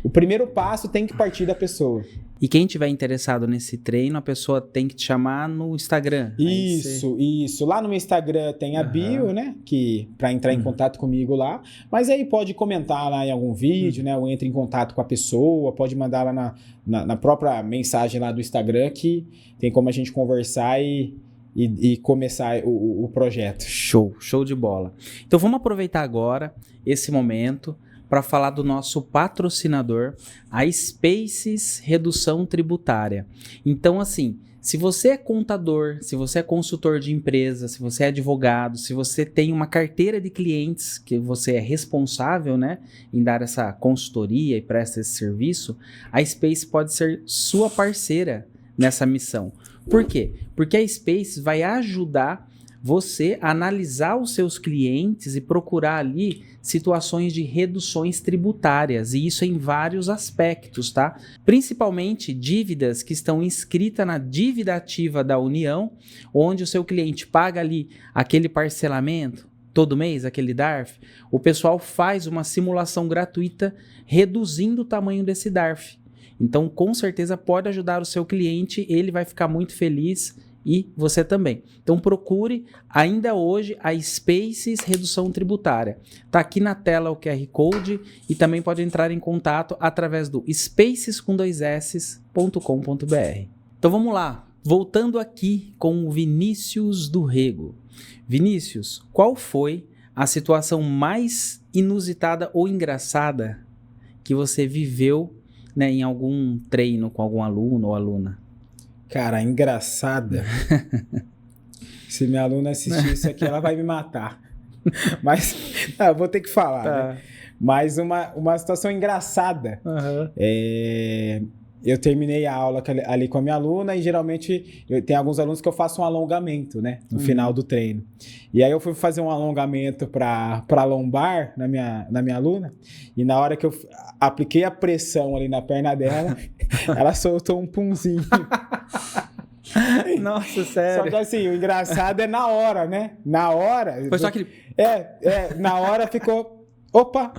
O primeiro passo tem que partir da pessoa. E quem tiver interessado nesse treino, a pessoa tem que te chamar no Instagram. Isso. Lá no meu Instagram tem a bio, né? Para entrar em contato comigo lá. Mas aí pode comentar lá em algum vídeo, né? Ou entra em contato com a pessoa, pode mandar lá na própria mensagem lá do Instagram, que tem como a gente conversar e começar o projeto. Show de bola. Então vamos aproveitar agora esse momento para falar do nosso patrocinador, a Spaces Redução Tributária. Então, assim, se você é contador, se você é consultor de empresa, se você é advogado, se você tem uma carteira de clientes que você é responsável, né, em dar essa consultoria e presta esse serviço, a Space pode ser sua parceira nessa missão. Por quê? Porque a Space vai ajudar você a analisar os seus clientes e procurar ali situações de reduções tributárias, e isso em vários aspectos, tá? Principalmente dívidas que estão inscritas na dívida ativa da União, onde o seu cliente paga ali aquele parcelamento todo mês, aquele DARF, o pessoal faz uma simulação gratuita reduzindo o tamanho desse DARF. Então, com certeza pode ajudar o seu cliente, ele vai ficar muito feliz e você também. Então procure ainda hoje a Spaces Redução Tributária. Está aqui na tela o QR Code e também pode entrar em contato através do spaces.com.br. Então vamos lá, voltando aqui com o Vinícius do Rego. Vinícius, qual foi a situação mais inusitada ou engraçada que você viveu, né, em algum treino com algum aluno ou aluna? Cara, engraçada. Se minha aluna assistir isso aqui, ela vai me matar. Mas, eu vou ter que falar, né? Mas uma situação engraçada. Eu terminei a aula ali com a minha aluna e geralmente tem alguns alunos que eu faço um alongamento, né? No final do treino. E aí eu fui fazer um alongamento para lombar na minha aluna, e na hora que eu apliquei a pressão ali na perna dela, ela soltou um punzinho. Nossa, sério. Só que assim, o engraçado é na hora, né? Na hora... Foi só aquele... na hora ficou... Opa!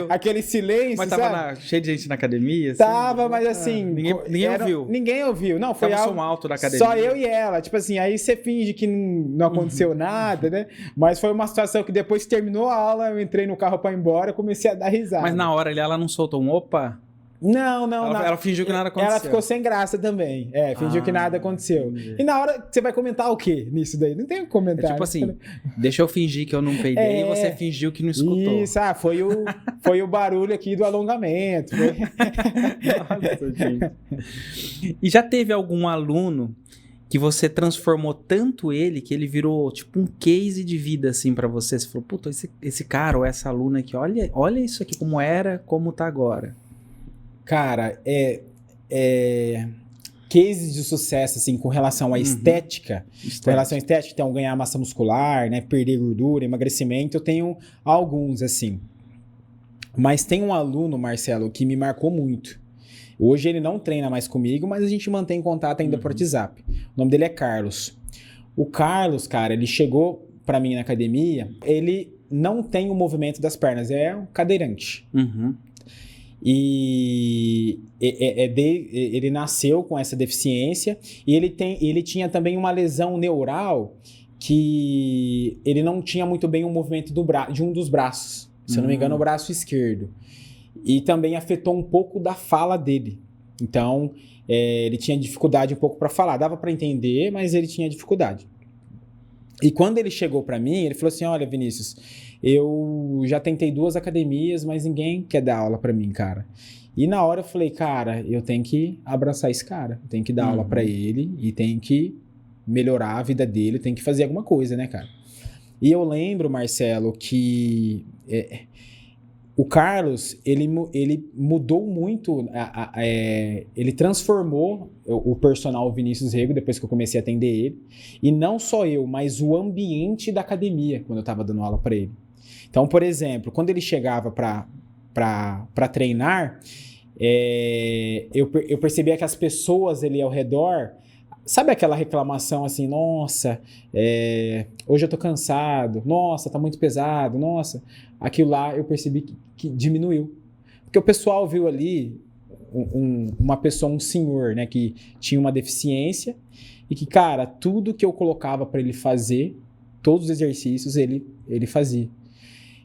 aquele silêncio, mas tava cheio de gente na academia? Assim, tava, mas assim... Ninguém ouviu? Ninguém ouviu. Não, foi tava algo... som alto da academia. Só eu e ela. Tipo assim, aí você finge que não aconteceu nada, né? Mas foi uma situação que depois que terminou a aula, eu entrei no carro pra ir embora e comecei a dar risada. Mas na hora ali, ela não soltou um opa? Não. Ela fingiu que nada aconteceu. Ela ficou sem graça também. Fingiu que nada aconteceu. Entendi. E na hora, você vai comentar o quê nisso daí? Não tem o que comentar. Tipo assim, deixa eu fingir que eu não peidei e você fingiu que não escutou. Isso, foi o barulho aqui do alongamento. Nossa, gente. E já teve algum aluno que você transformou tanto ele que ele virou tipo um case de vida assim pra você? Você falou, puta, esse cara ou essa aluna aqui, olha isso aqui como era, como tá agora. Cara, cases de sucesso, assim, com relação à estética. Com relação à estética, então, ganhar massa muscular, né, perder gordura, emagrecimento, eu tenho alguns, assim. Mas tem um aluno, Marcelo, que me marcou muito. Hoje ele não treina mais comigo, mas a gente mantém contato ainda por WhatsApp. O nome dele é Carlos. O Carlos, cara, ele chegou pra mim na academia, ele não tem o movimento das pernas, é um cadeirante. E ele nasceu com essa deficiência e ele tinha também uma lesão neural que ele não tinha muito bem o movimento de um dos braços, se eu não me engano, o braço esquerdo. E também afetou um pouco da fala dele. Então, ele tinha dificuldade um pouco para falar. Dava para entender, mas ele tinha dificuldade. E quando ele chegou para mim, ele falou assim, olha, Vinícius, eu já tentei 2 academias, mas ninguém quer dar aula pra mim, cara. E na hora eu falei, cara, eu tenho que abraçar esse cara, eu tenho que dar aula pra ele e tenho que melhorar a vida dele, tenho que fazer alguma coisa, né, cara? E eu lembro, Marcelo, que o Carlos, ele mudou muito, ele transformou o personal Vinícius Rego depois que eu comecei a atender ele. E não só eu, mas o ambiente da academia, quando eu estava dando aula para ele. Então, por exemplo, quando ele chegava para treinar, eu percebia que as pessoas ali ao redor... Sabe aquela reclamação assim, nossa, hoje eu tô cansado, nossa, tá muito pesado, nossa, aquilo lá eu percebi que diminuiu. Porque o pessoal viu ali uma pessoa, um senhor, né, que tinha uma deficiência e que, cara, tudo que eu colocava para ele fazer, todos os exercícios ele fazia.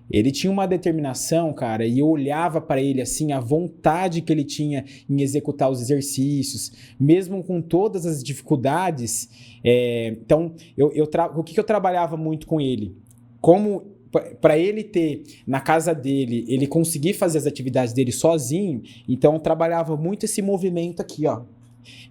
Ele tinha uma determinação, cara, e eu olhava para ele assim, a vontade que ele tinha em executar os exercícios, mesmo com todas as dificuldades. Então, o que eu trabalhava muito com ele? Como para ele ter na casa dele, ele conseguir fazer as atividades dele sozinho, então eu trabalhava muito esse movimento aqui, ó.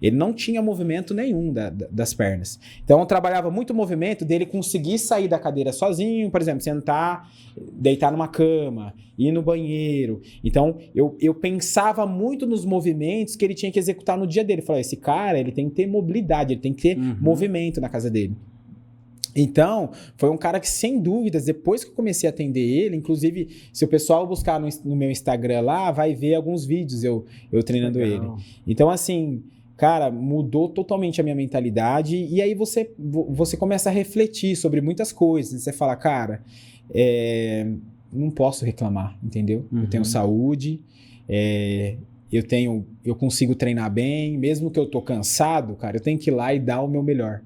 Ele não tinha movimento nenhum das pernas. Então eu trabalhava muito o movimento dele conseguir sair da cadeira sozinho, por exemplo, sentar, deitar numa cama, ir no banheiro. Então eu pensava muito nos movimentos que ele tinha que executar no dia dele. Eu falei, esse cara, ele tem que ter mobilidade, ele tem que ter movimento na casa dele. Então, foi um cara que, sem dúvidas, depois que eu comecei a atender ele, inclusive, se o pessoal buscar no meu Instagram lá, vai ver alguns vídeos eu treinando ele. Então, assim, cara, mudou totalmente a minha mentalidade e aí você começa a refletir sobre muitas coisas. Você fala, cara, não posso reclamar, entendeu? Eu tenho saúde, eu consigo treinar bem, mesmo que eu tô cansado, cara, eu tenho que ir lá e dar o meu melhor.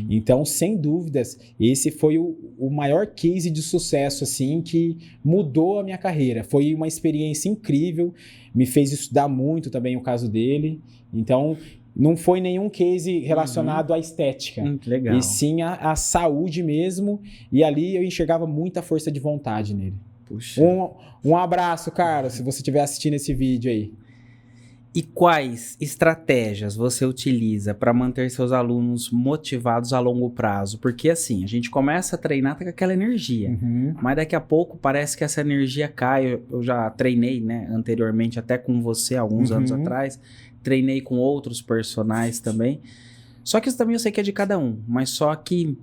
Então, sem dúvidas, esse foi o maior case de sucesso, assim, que mudou a minha carreira. Foi uma experiência incrível, me fez estudar muito também o caso dele. Então, não foi nenhum case relacionado à estética, legal. E sim à saúde mesmo, e ali eu enxergava muita força de vontade nele. Puxa. Um abraço, cara, se você estiver assistindo esse vídeo aí. E quais estratégias você utiliza para manter seus alunos motivados a longo prazo? Porque assim, a gente começa a treinar com aquela energia, mas daqui a pouco parece que essa energia cai. Eu já treinei, né, anteriormente, até com você, alguns anos atrás, treinei com outros personagens também. Só que isso também eu sei que é de cada um, mas só que,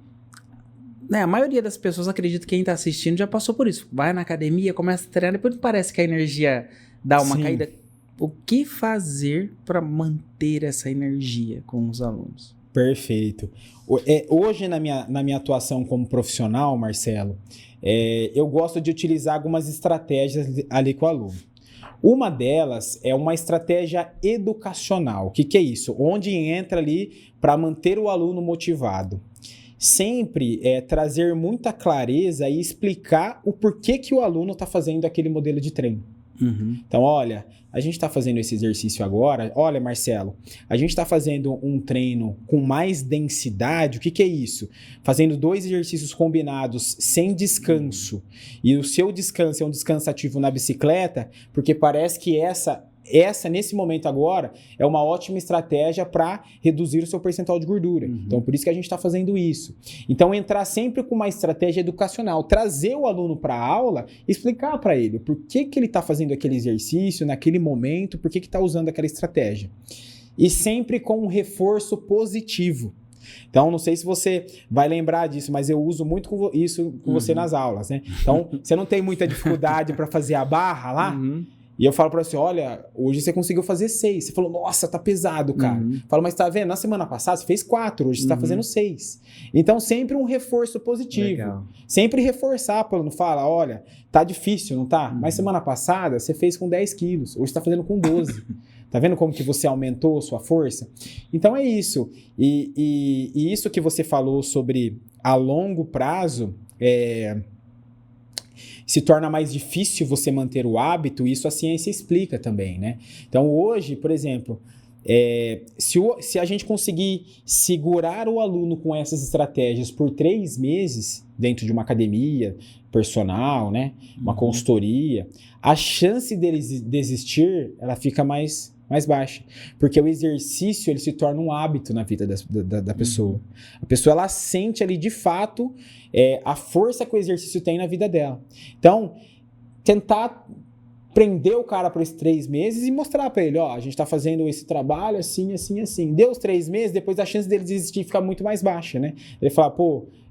né, a maioria das pessoas acredita que quem está assistindo já passou por isso. Vai na academia, começa a treinar, depois parece que a energia dá uma caída. O que fazer para manter essa energia com os alunos? Perfeito. Hoje, na minha atuação como profissional, Marcelo, eu gosto de utilizar algumas estratégias ali com o aluno. Uma delas é uma estratégia educacional. O que é isso? Onde entra ali para manter o aluno motivado. Sempre trazer muita clareza e explicar o porquê que o aluno está fazendo aquele modelo de treino. Então, olha, a gente está fazendo esse exercício agora. Olha, Marcelo, a gente está fazendo um treino com mais densidade. O que é isso? Fazendo 2 exercícios combinados sem descanso. E o seu descanso é um descanso ativo na bicicleta, porque parece que essa, nesse momento agora, é uma ótima estratégia para reduzir o seu percentual de gordura. Então, por isso que a gente está fazendo isso. Então, entrar sempre com uma estratégia educacional, trazer o aluno para a aula, explicar para ele por que ele está fazendo aquele exercício naquele momento, por que está usando aquela estratégia. E sempre com um reforço positivo. Então, não sei se você vai lembrar disso, mas eu uso muito isso com você nas aulas, né? Então, você não tem muita dificuldade para fazer a barra lá? E eu falo pra você, olha, hoje você conseguiu fazer 6. Você falou, nossa, tá pesado, cara. Falo, mas tá vendo? Na semana passada você fez 4, hoje você tá fazendo 6. Então, sempre um reforço positivo. Legal. Sempre reforçar, pô, não fala, olha, tá difícil, não tá? Mas semana passada você fez com 10 quilos, hoje você tá fazendo com 12. Tá vendo como que você aumentou sua força? Então é isso. E isso que você falou sobre a longo prazo, se torna mais difícil você manter o hábito, isso a ciência explica também, né? Então hoje, por exemplo, Se a gente conseguir segurar o aluno com essas estratégias por 3 meses, dentro de uma academia personal, né, uma consultoria, a chance dele desistir, ela fica mais baixa. Porque o exercício, ele se torna um hábito na vida da pessoa. A pessoa, ela sente ali, de fato, a força que o exercício tem na vida dela. Então, tentar prender o cara por esses 3 meses e mostrar para ele, a gente tá fazendo esse trabalho assim, assim, assim. Deu os 3 meses, depois a chance dele desistir fica muito mais baixa, né? Ele fala,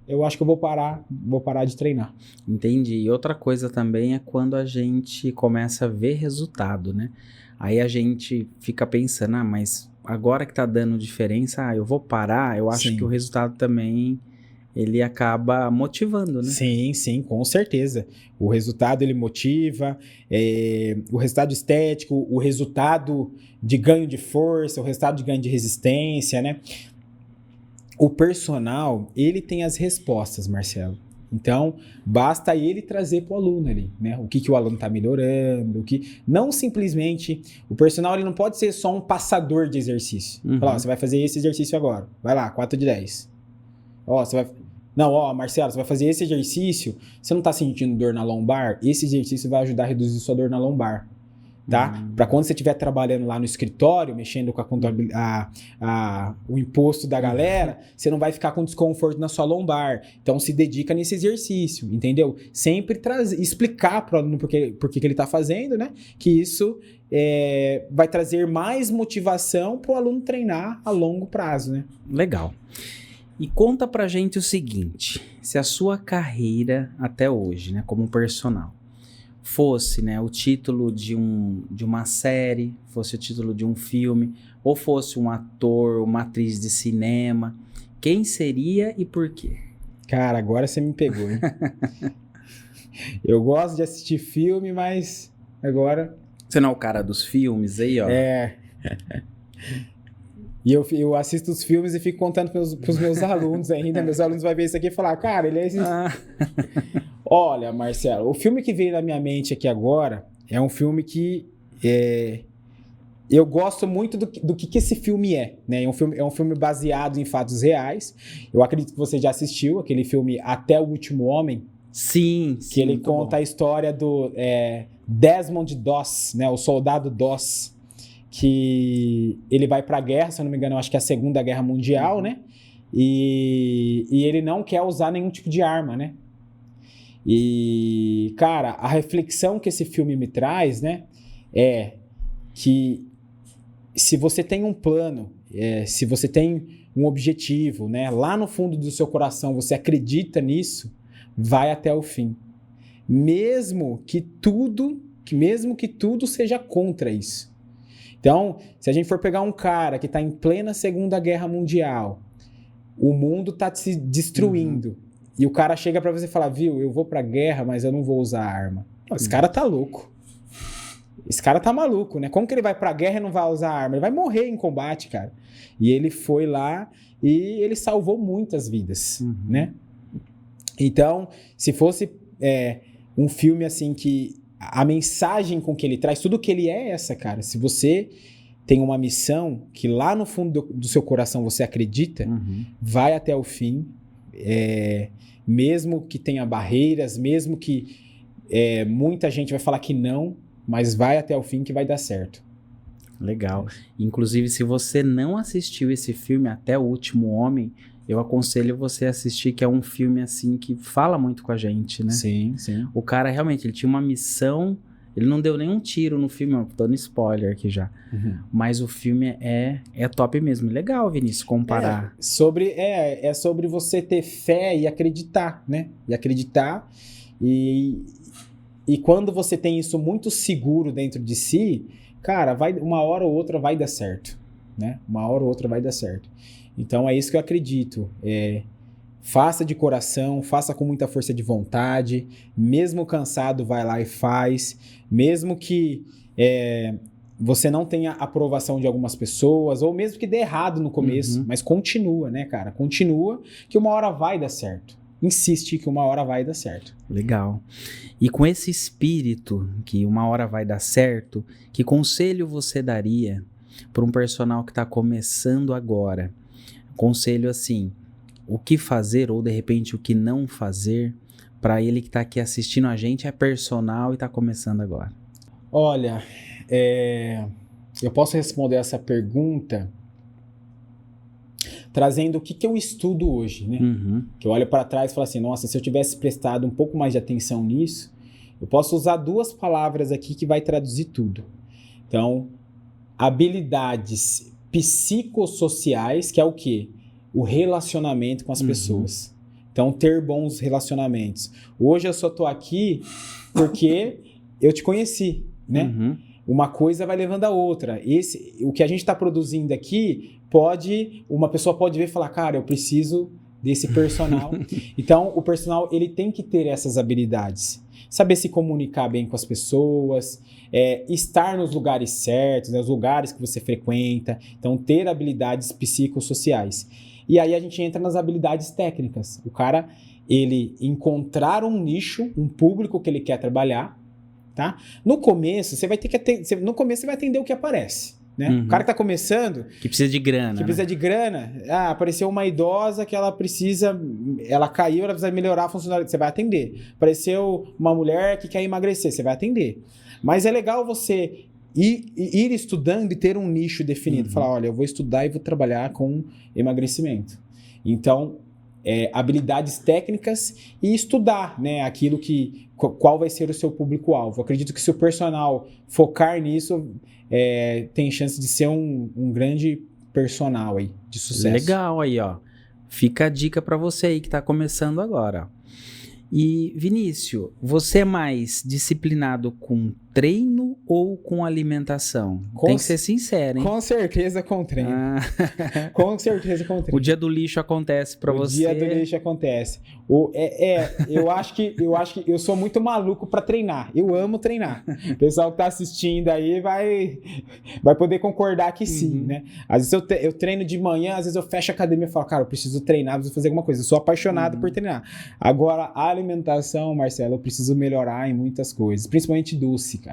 eu acho que eu vou parar de treinar. Entendi. E outra coisa também é quando a gente começa a ver resultado, né? Aí a gente fica pensando, mas agora que tá dando diferença, eu vou parar. Eu acho que o resultado também, ele acaba motivando, né? Sim, com certeza. O resultado, ele motiva, o resultado estético, o resultado de ganho de força, o resultado de ganho de resistência, né? O personal, ele tem as respostas, Marcelo. Então, basta ele trazer para o aluno ali, né? O que o aluno está melhorando, não simplesmente... O personal, ele não pode ser só um passador de exercício. Falar, você vai fazer esse exercício agora. Vai lá, 4 de 10. Marcelo, você vai fazer esse exercício, você não está sentindo dor na lombar? Esse exercício vai ajudar a reduzir sua dor na lombar, tá? Para quando você estiver trabalhando lá no escritório, mexendo com o imposto da galera, você não vai ficar com desconforto na sua lombar. Então, se dedica nesse exercício, entendeu? Sempre explicar para o aluno por que ele está fazendo, né? Que isso vai trazer mais motivação para o aluno treinar a longo prazo, né? Legal. E conta pra gente o seguinte, se a sua carreira até hoje, né, como personal, fosse, né, o título de uma série, fosse o título de um filme, ou fosse um ator, uma atriz de cinema, quem seria e por quê? Cara, agora você me pegou, hein? Eu gosto de assistir filme, mas agora... Você não é o cara dos filmes aí, ó? E eu assisto os filmes e fico contando pros meus alunos ainda. Meus alunos vão ver isso aqui e falar, cara, ele é esse... Olha, Marcelo, o filme que veio na minha mente aqui agora é um filme que eu gosto muito do que esse filme é, né? É um filme baseado em fatos reais. Eu acredito que você já assistiu aquele filme Até o Último Homem. Sim. Que ele conta a história do Desmond Doss, né? O soldado Doss, que ele vai pra guerra, se eu não me engano, eu acho que é a Segunda Guerra Mundial, né? E ele não quer usar nenhum tipo de arma, né? E, cara, a reflexão que esse filme me traz, né? É que se você tem um plano, se você tem um objetivo, né? Lá no fundo do seu coração você acredita nisso, vai até o fim. Mesmo que tudo seja contra isso. Então, se a gente for pegar um cara que está em plena Segunda Guerra Mundial, o mundo está se destruindo, e o cara chega para você e fala, viu, eu vou pra guerra, mas eu não vou usar arma. Esse cara tá louco. Esse cara tá maluco, né? Como que ele vai pra guerra e não vai usar arma? Ele vai morrer em combate, cara. E ele foi lá e ele salvou muitas vidas, né? Então, se fosse um filme assim que a mensagem com que ele traz, tudo que ele é essa, cara. Se você tem uma missão que lá no fundo do seu coração você acredita, vai até o fim, mesmo que tenha barreiras, mesmo que muita gente vai falar que não, mas vai até o fim que vai dar certo. Legal. Inclusive, se você não assistiu esse filme Até o Último Homem, eu aconselho você a assistir, que é um filme assim que fala muito com a gente, né? Sim. O cara realmente, ele tinha uma missão, ele não deu nenhum tiro no filme, tô dando spoiler aqui já, mas o filme é top mesmo. Legal, Vinícius, comparar. É sobre você ter fé e acreditar, né? E acreditar, e quando você tem isso muito seguro dentro de si, cara, uma hora ou outra vai dar certo, né? Uma hora ou outra vai dar certo. Então é isso que eu acredito. Faça de coração, faça com muita força de vontade, mesmo cansado, vai lá e faz, mesmo que você não tenha aprovação de algumas pessoas, ou mesmo que dê errado no começo, mas continua, né, cara? Continua, que uma hora vai dar certo. Insiste que uma hora vai dar certo. Legal. E com esse espírito que uma hora vai dar certo, que conselho você daria para um personal que está começando agora, conselho assim, o que fazer ou de repente o que não fazer para ele que está aqui assistindo a gente, é personal e está começando agora? Olha, eu posso responder essa pergunta trazendo o que eu estudo hoje, né? Que eu olho para trás e falo assim, nossa, se eu tivesse prestado um pouco mais de atenção nisso, eu posso usar 2 palavras aqui que vai traduzir tudo. Então, habilidades psicossociais, que é o quê? O relacionamento com as pessoas. Então, ter bons relacionamentos. Hoje eu só tô aqui porque eu te conheci, né? Uma coisa vai levando a outra. O que a gente está produzindo aqui, uma pessoa pode ver e falar, cara, eu preciso desse personal. Então, o personal, ele tem que ter essas habilidades. Saber se comunicar bem com as pessoas, estar nos lugares certos, né, os lugares que você frequenta. Então, ter habilidades psicossociais. E aí a gente entra nas habilidades técnicas. O cara, ele encontrar um nicho, um público que ele quer trabalhar, tá? No começo, você vai atender o que aparece, né? O cara que tá começando... Que precisa de grana, Que precisa de grana. Apareceu uma idosa que ela caiu, ela precisa melhorar a funcionalidade, você vai atender. Apareceu uma mulher que quer emagrecer, você vai atender. Mas é legal você ir estudando e ter um nicho definido. Falar, olha, eu vou estudar e vou trabalhar com emagrecimento. Então, habilidades técnicas e estudar, né, aquilo qual vai ser o seu público-alvo. Acredito que se o personal focar nisso, tem chance de ser um grande personal aí, de sucesso. Legal aí, ó. Fica a dica para você aí que tá começando agora. E, Vinícius, você é mais disciplinado com treino ou com alimentação? Tem que ser sincero, hein? Com certeza com treino. Com certeza com treino. O dia do lixo acontece pra você? O dia do lixo acontece. Eu acho que eu sou muito maluco pra treinar. Eu amo treinar. O pessoal que tá assistindo aí vai poder concordar que sim, né? Às vezes eu treino de manhã, às vezes eu fecho a academia e falo, cara, eu preciso treinar, preciso fazer alguma coisa. Eu sou apaixonado por treinar. Agora, a alimentação, Marcelo, eu preciso melhorar em muitas coisas, principalmente doce, cara.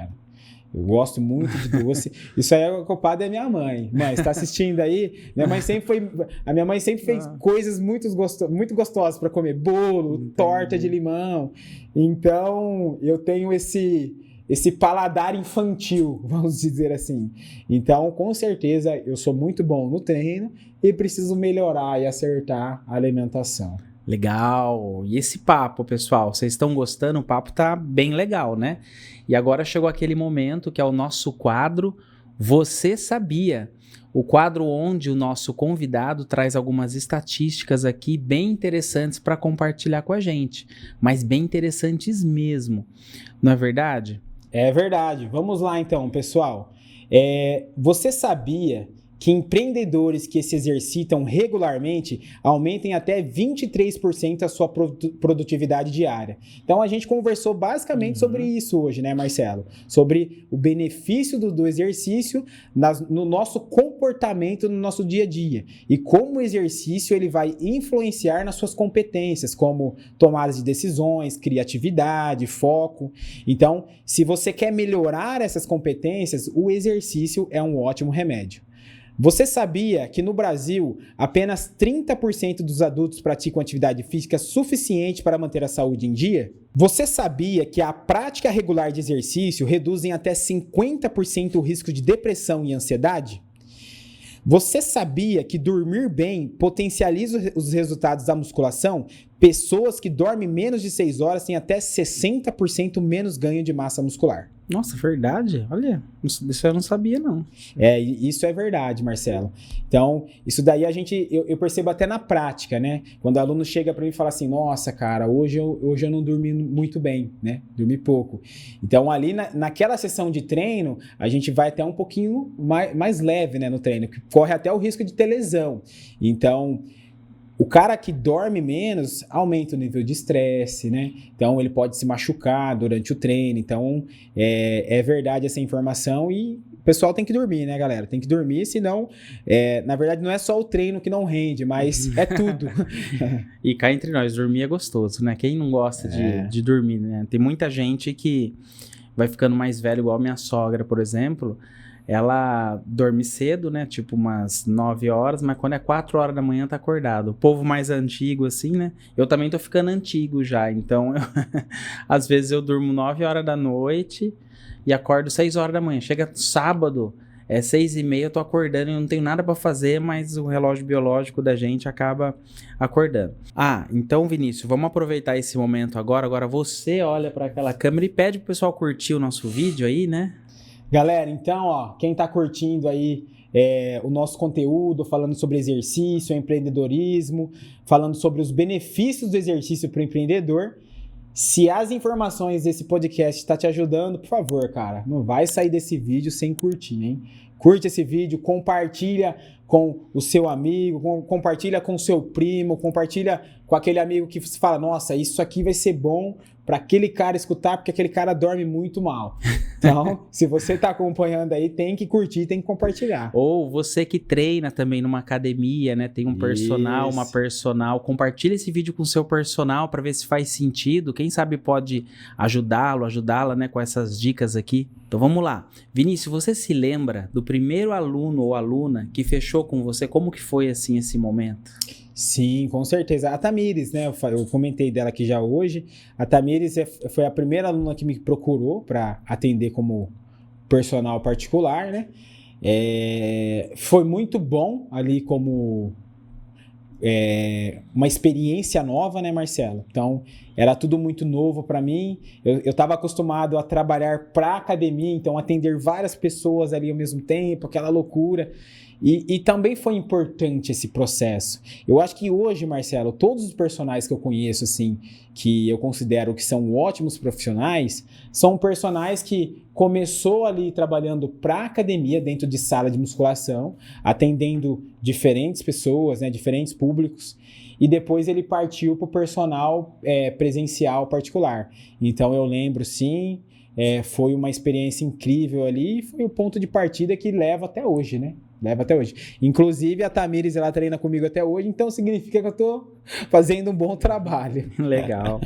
Eu gosto muito de doce. Isso aí é culpado da minha mãe. Mãe, você tá assistindo aí? A minha mãe sempre fez coisas muito gostosas para comer. Bolo, torta de limão. Então, eu tenho esse paladar infantil, vamos dizer assim. Então, com certeza, eu sou muito bom no treino e preciso melhorar e acertar a alimentação. Legal. E esse papo, pessoal, vocês estão gostando? O papo tá bem legal, né? E agora chegou aquele momento que é o nosso quadro Você Sabia? O quadro onde o nosso convidado traz algumas estatísticas aqui bem interessantes para compartilhar com a gente, mas bem interessantes mesmo. Não é verdade? É verdade. Vamos lá então, pessoal. Você sabia que empreendedores que se exercitam regularmente aumentem até 23% a sua produtividade diária? Então, a gente conversou basicamente sobre isso hoje, né, Marcelo? Sobre o benefício do exercício no nosso comportamento, no nosso dia a dia. E como o exercício ele vai influenciar nas suas competências, como tomadas de decisões, criatividade, foco. Então, se você quer melhorar essas competências, o exercício é um ótimo remédio. Você sabia que no Brasil apenas 30% dos adultos praticam atividade física suficiente para manter a saúde em dia? Você sabia que a prática regular de exercício reduz em até 50% o risco de depressão e ansiedade? Você sabia que dormir bem potencializa os resultados da musculação? Pessoas que dormem menos de 6 horas têm até 60% menos ganho de massa muscular. Nossa, verdade? Olha, isso eu não sabia, não. Isso é verdade, Marcelo. Então, isso daí eu percebo até na prática, né? Quando o aluno chega para mim e fala assim, nossa, cara, hoje eu não dormi muito bem, né? Dormi pouco. Então, ali naquela sessão de treino, a gente vai até um pouquinho mais leve, né, no treino, que corre até o risco de ter lesão. Então, o cara que dorme menos aumenta o nível de estresse, né? Então, ele pode se machucar durante o treino. Então, é verdade essa informação e o pessoal tem que dormir, né, galera? Tem que dormir, senão, na verdade, não é só o treino que não rende, mas é tudo. E cá entre nós, dormir é gostoso, né? Quem não gosta de dormir, né? Tem muita gente que vai ficando mais velho, igual a minha sogra, por exemplo. ela dorme cedo, né? Tipo umas 9 horas, mas quando é 4 horas da manhã tá acordado. O povo mais antigo, assim, né? Eu também tô ficando antigo já, então às vezes eu durmo 9 horas da noite e acordo 6 horas da manhã. Chega sábado, 6h30, eu tô acordando e não tenho nada pra fazer, mas o relógio biológico da gente acaba acordando. Então, Vinícius, vamos aproveitar esse momento agora. Agora você olha pra aquela câmera e pede pro pessoal curtir o nosso vídeo aí, né? Galera, então, ó, quem tá curtindo aí o nosso conteúdo, falando sobre exercício, empreendedorismo, falando sobre os benefícios do exercício para o empreendedor, se as informações desse podcast estão te ajudando, por favor, cara, não vai sair desse vídeo sem curtir, hein? Curte esse vídeo, compartilha com o seu amigo, compartilha com o seu primo, compartilha com aquele amigo que você fala, nossa, isso aqui vai ser bom para aquele cara escutar, porque aquele cara dorme muito mal. Então, se você está acompanhando aí, tem que curtir, tem que compartilhar. Ou você que treina também numa academia, né? Tem um personal, uma personal. Compartilha esse vídeo com o seu personal para ver se faz sentido. Quem sabe pode ajudá-la, né? Com essas dicas aqui. Então vamos lá. Vinícius, você se lembra do primeiro aluno ou aluna que fechou com você? Como que foi assim esse momento? Sim, com certeza. A Tamires, né? Eu comentei dela aqui já hoje. A Tamires foi a primeira aluna que me procurou para atender como personal particular, né? Foi muito bom ali como uma experiência nova, né, Marcelo? Então, era tudo muito novo para mim. Eu estava acostumado a trabalhar para academia, então atender várias pessoas ali ao mesmo tempo, aquela loucura. E também foi importante esse processo. Eu acho que hoje, Marcelo, todos os personagens que eu conheço, assim, que eu considero que são ótimos profissionais, são personagens que começou ali trabalhando para academia, dentro de sala de musculação, atendendo diferentes pessoas, né, diferentes públicos, e depois ele partiu para o personal presencial particular. Então eu lembro, sim, foi uma experiência incrível ali, e foi o ponto de partida que leva até hoje, né? Leva até hoje. Inclusive, a Tamires, ela treina comigo até hoje, então significa que eu tô fazendo um bom trabalho. Legal.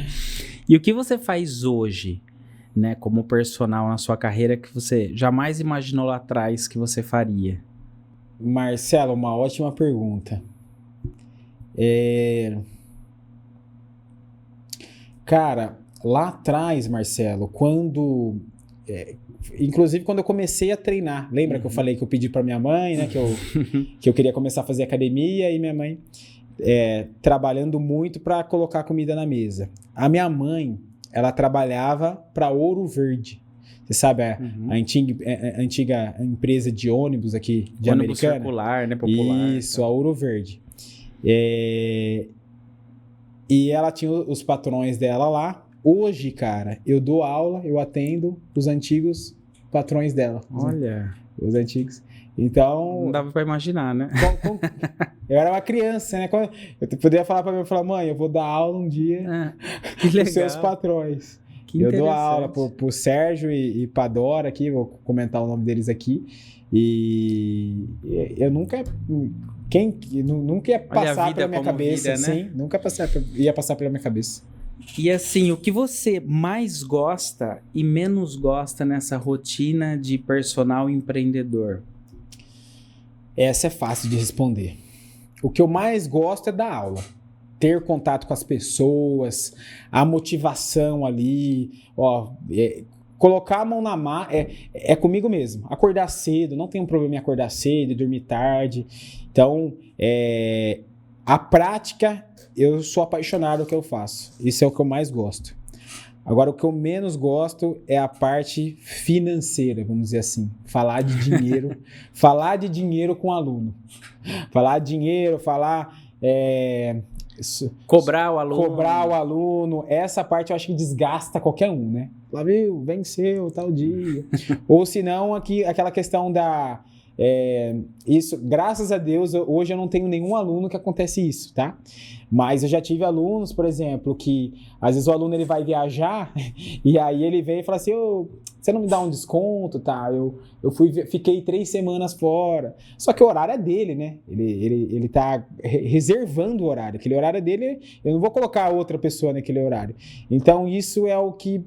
E o que você faz hoje, né, como personal na sua carreira que você jamais imaginou lá atrás que você faria? Marcelo, uma ótima pergunta. Cara, lá atrás, Marcelo, inclusive quando eu comecei a treinar, lembra que eu falei que eu pedi para minha mãe, né, que eu queria começar a fazer academia, e minha mãe trabalhando muito para colocar comida na mesa. A minha mãe, ela trabalhava para Ouro Verde. Você sabe, a antiga empresa de ônibus aqui de ônibus Americana? Circular, né, popular. Isso, a Ouro Verde. E ela tinha os patrões dela lá. Hoje, cara, eu dou aula, eu atendo os antigos patrões dela. Olha. Os antigos. Então... Não dava pra imaginar, né? Eu era uma criança, né? Eu poderia falar pra mim, mãe, eu vou dar aula um dia pros seus patrões. Eu dou aula pro Sérgio e pra Dora aqui, vou comentar o nome deles aqui. E eu nunca ia passar pela minha cabeça, vida, né? Assim, nunca ia passar pela minha cabeça. E assim, o que você mais gosta e menos gosta nessa rotina de personal empreendedor? Essa é fácil de responder. O que eu mais gosto é dar aula. Ter contato com as pessoas, a motivação ali, colocar a mão na massa, é comigo mesmo. Acordar cedo, não tem um problema em acordar cedo, dormir tarde. Então, a prática, eu sou apaixonado no que eu faço. Isso é o que eu mais gosto. Agora, o que eu menos gosto é a parte financeira, vamos dizer assim. Falar de dinheiro, falar de dinheiro com o aluno. Falar de dinheiro, cobrar o aluno. Essa parte eu acho que desgasta qualquer um, né? Lá, viu, venceu tal dia. Ou se não, aquela questão da... isso, graças a Deus, hoje eu não tenho nenhum aluno que acontece isso, tá? Mas eu já tive alunos, por exemplo, que às vezes o aluno ele vai viajar e aí ele vem e fala assim, você não me dá um desconto, tá? Fiquei 3 semanas fora. Só que o horário é dele, né? Ele tá reservando o horário. Aquele horário é dele, eu não vou colocar outra pessoa naquele horário. Então isso é o que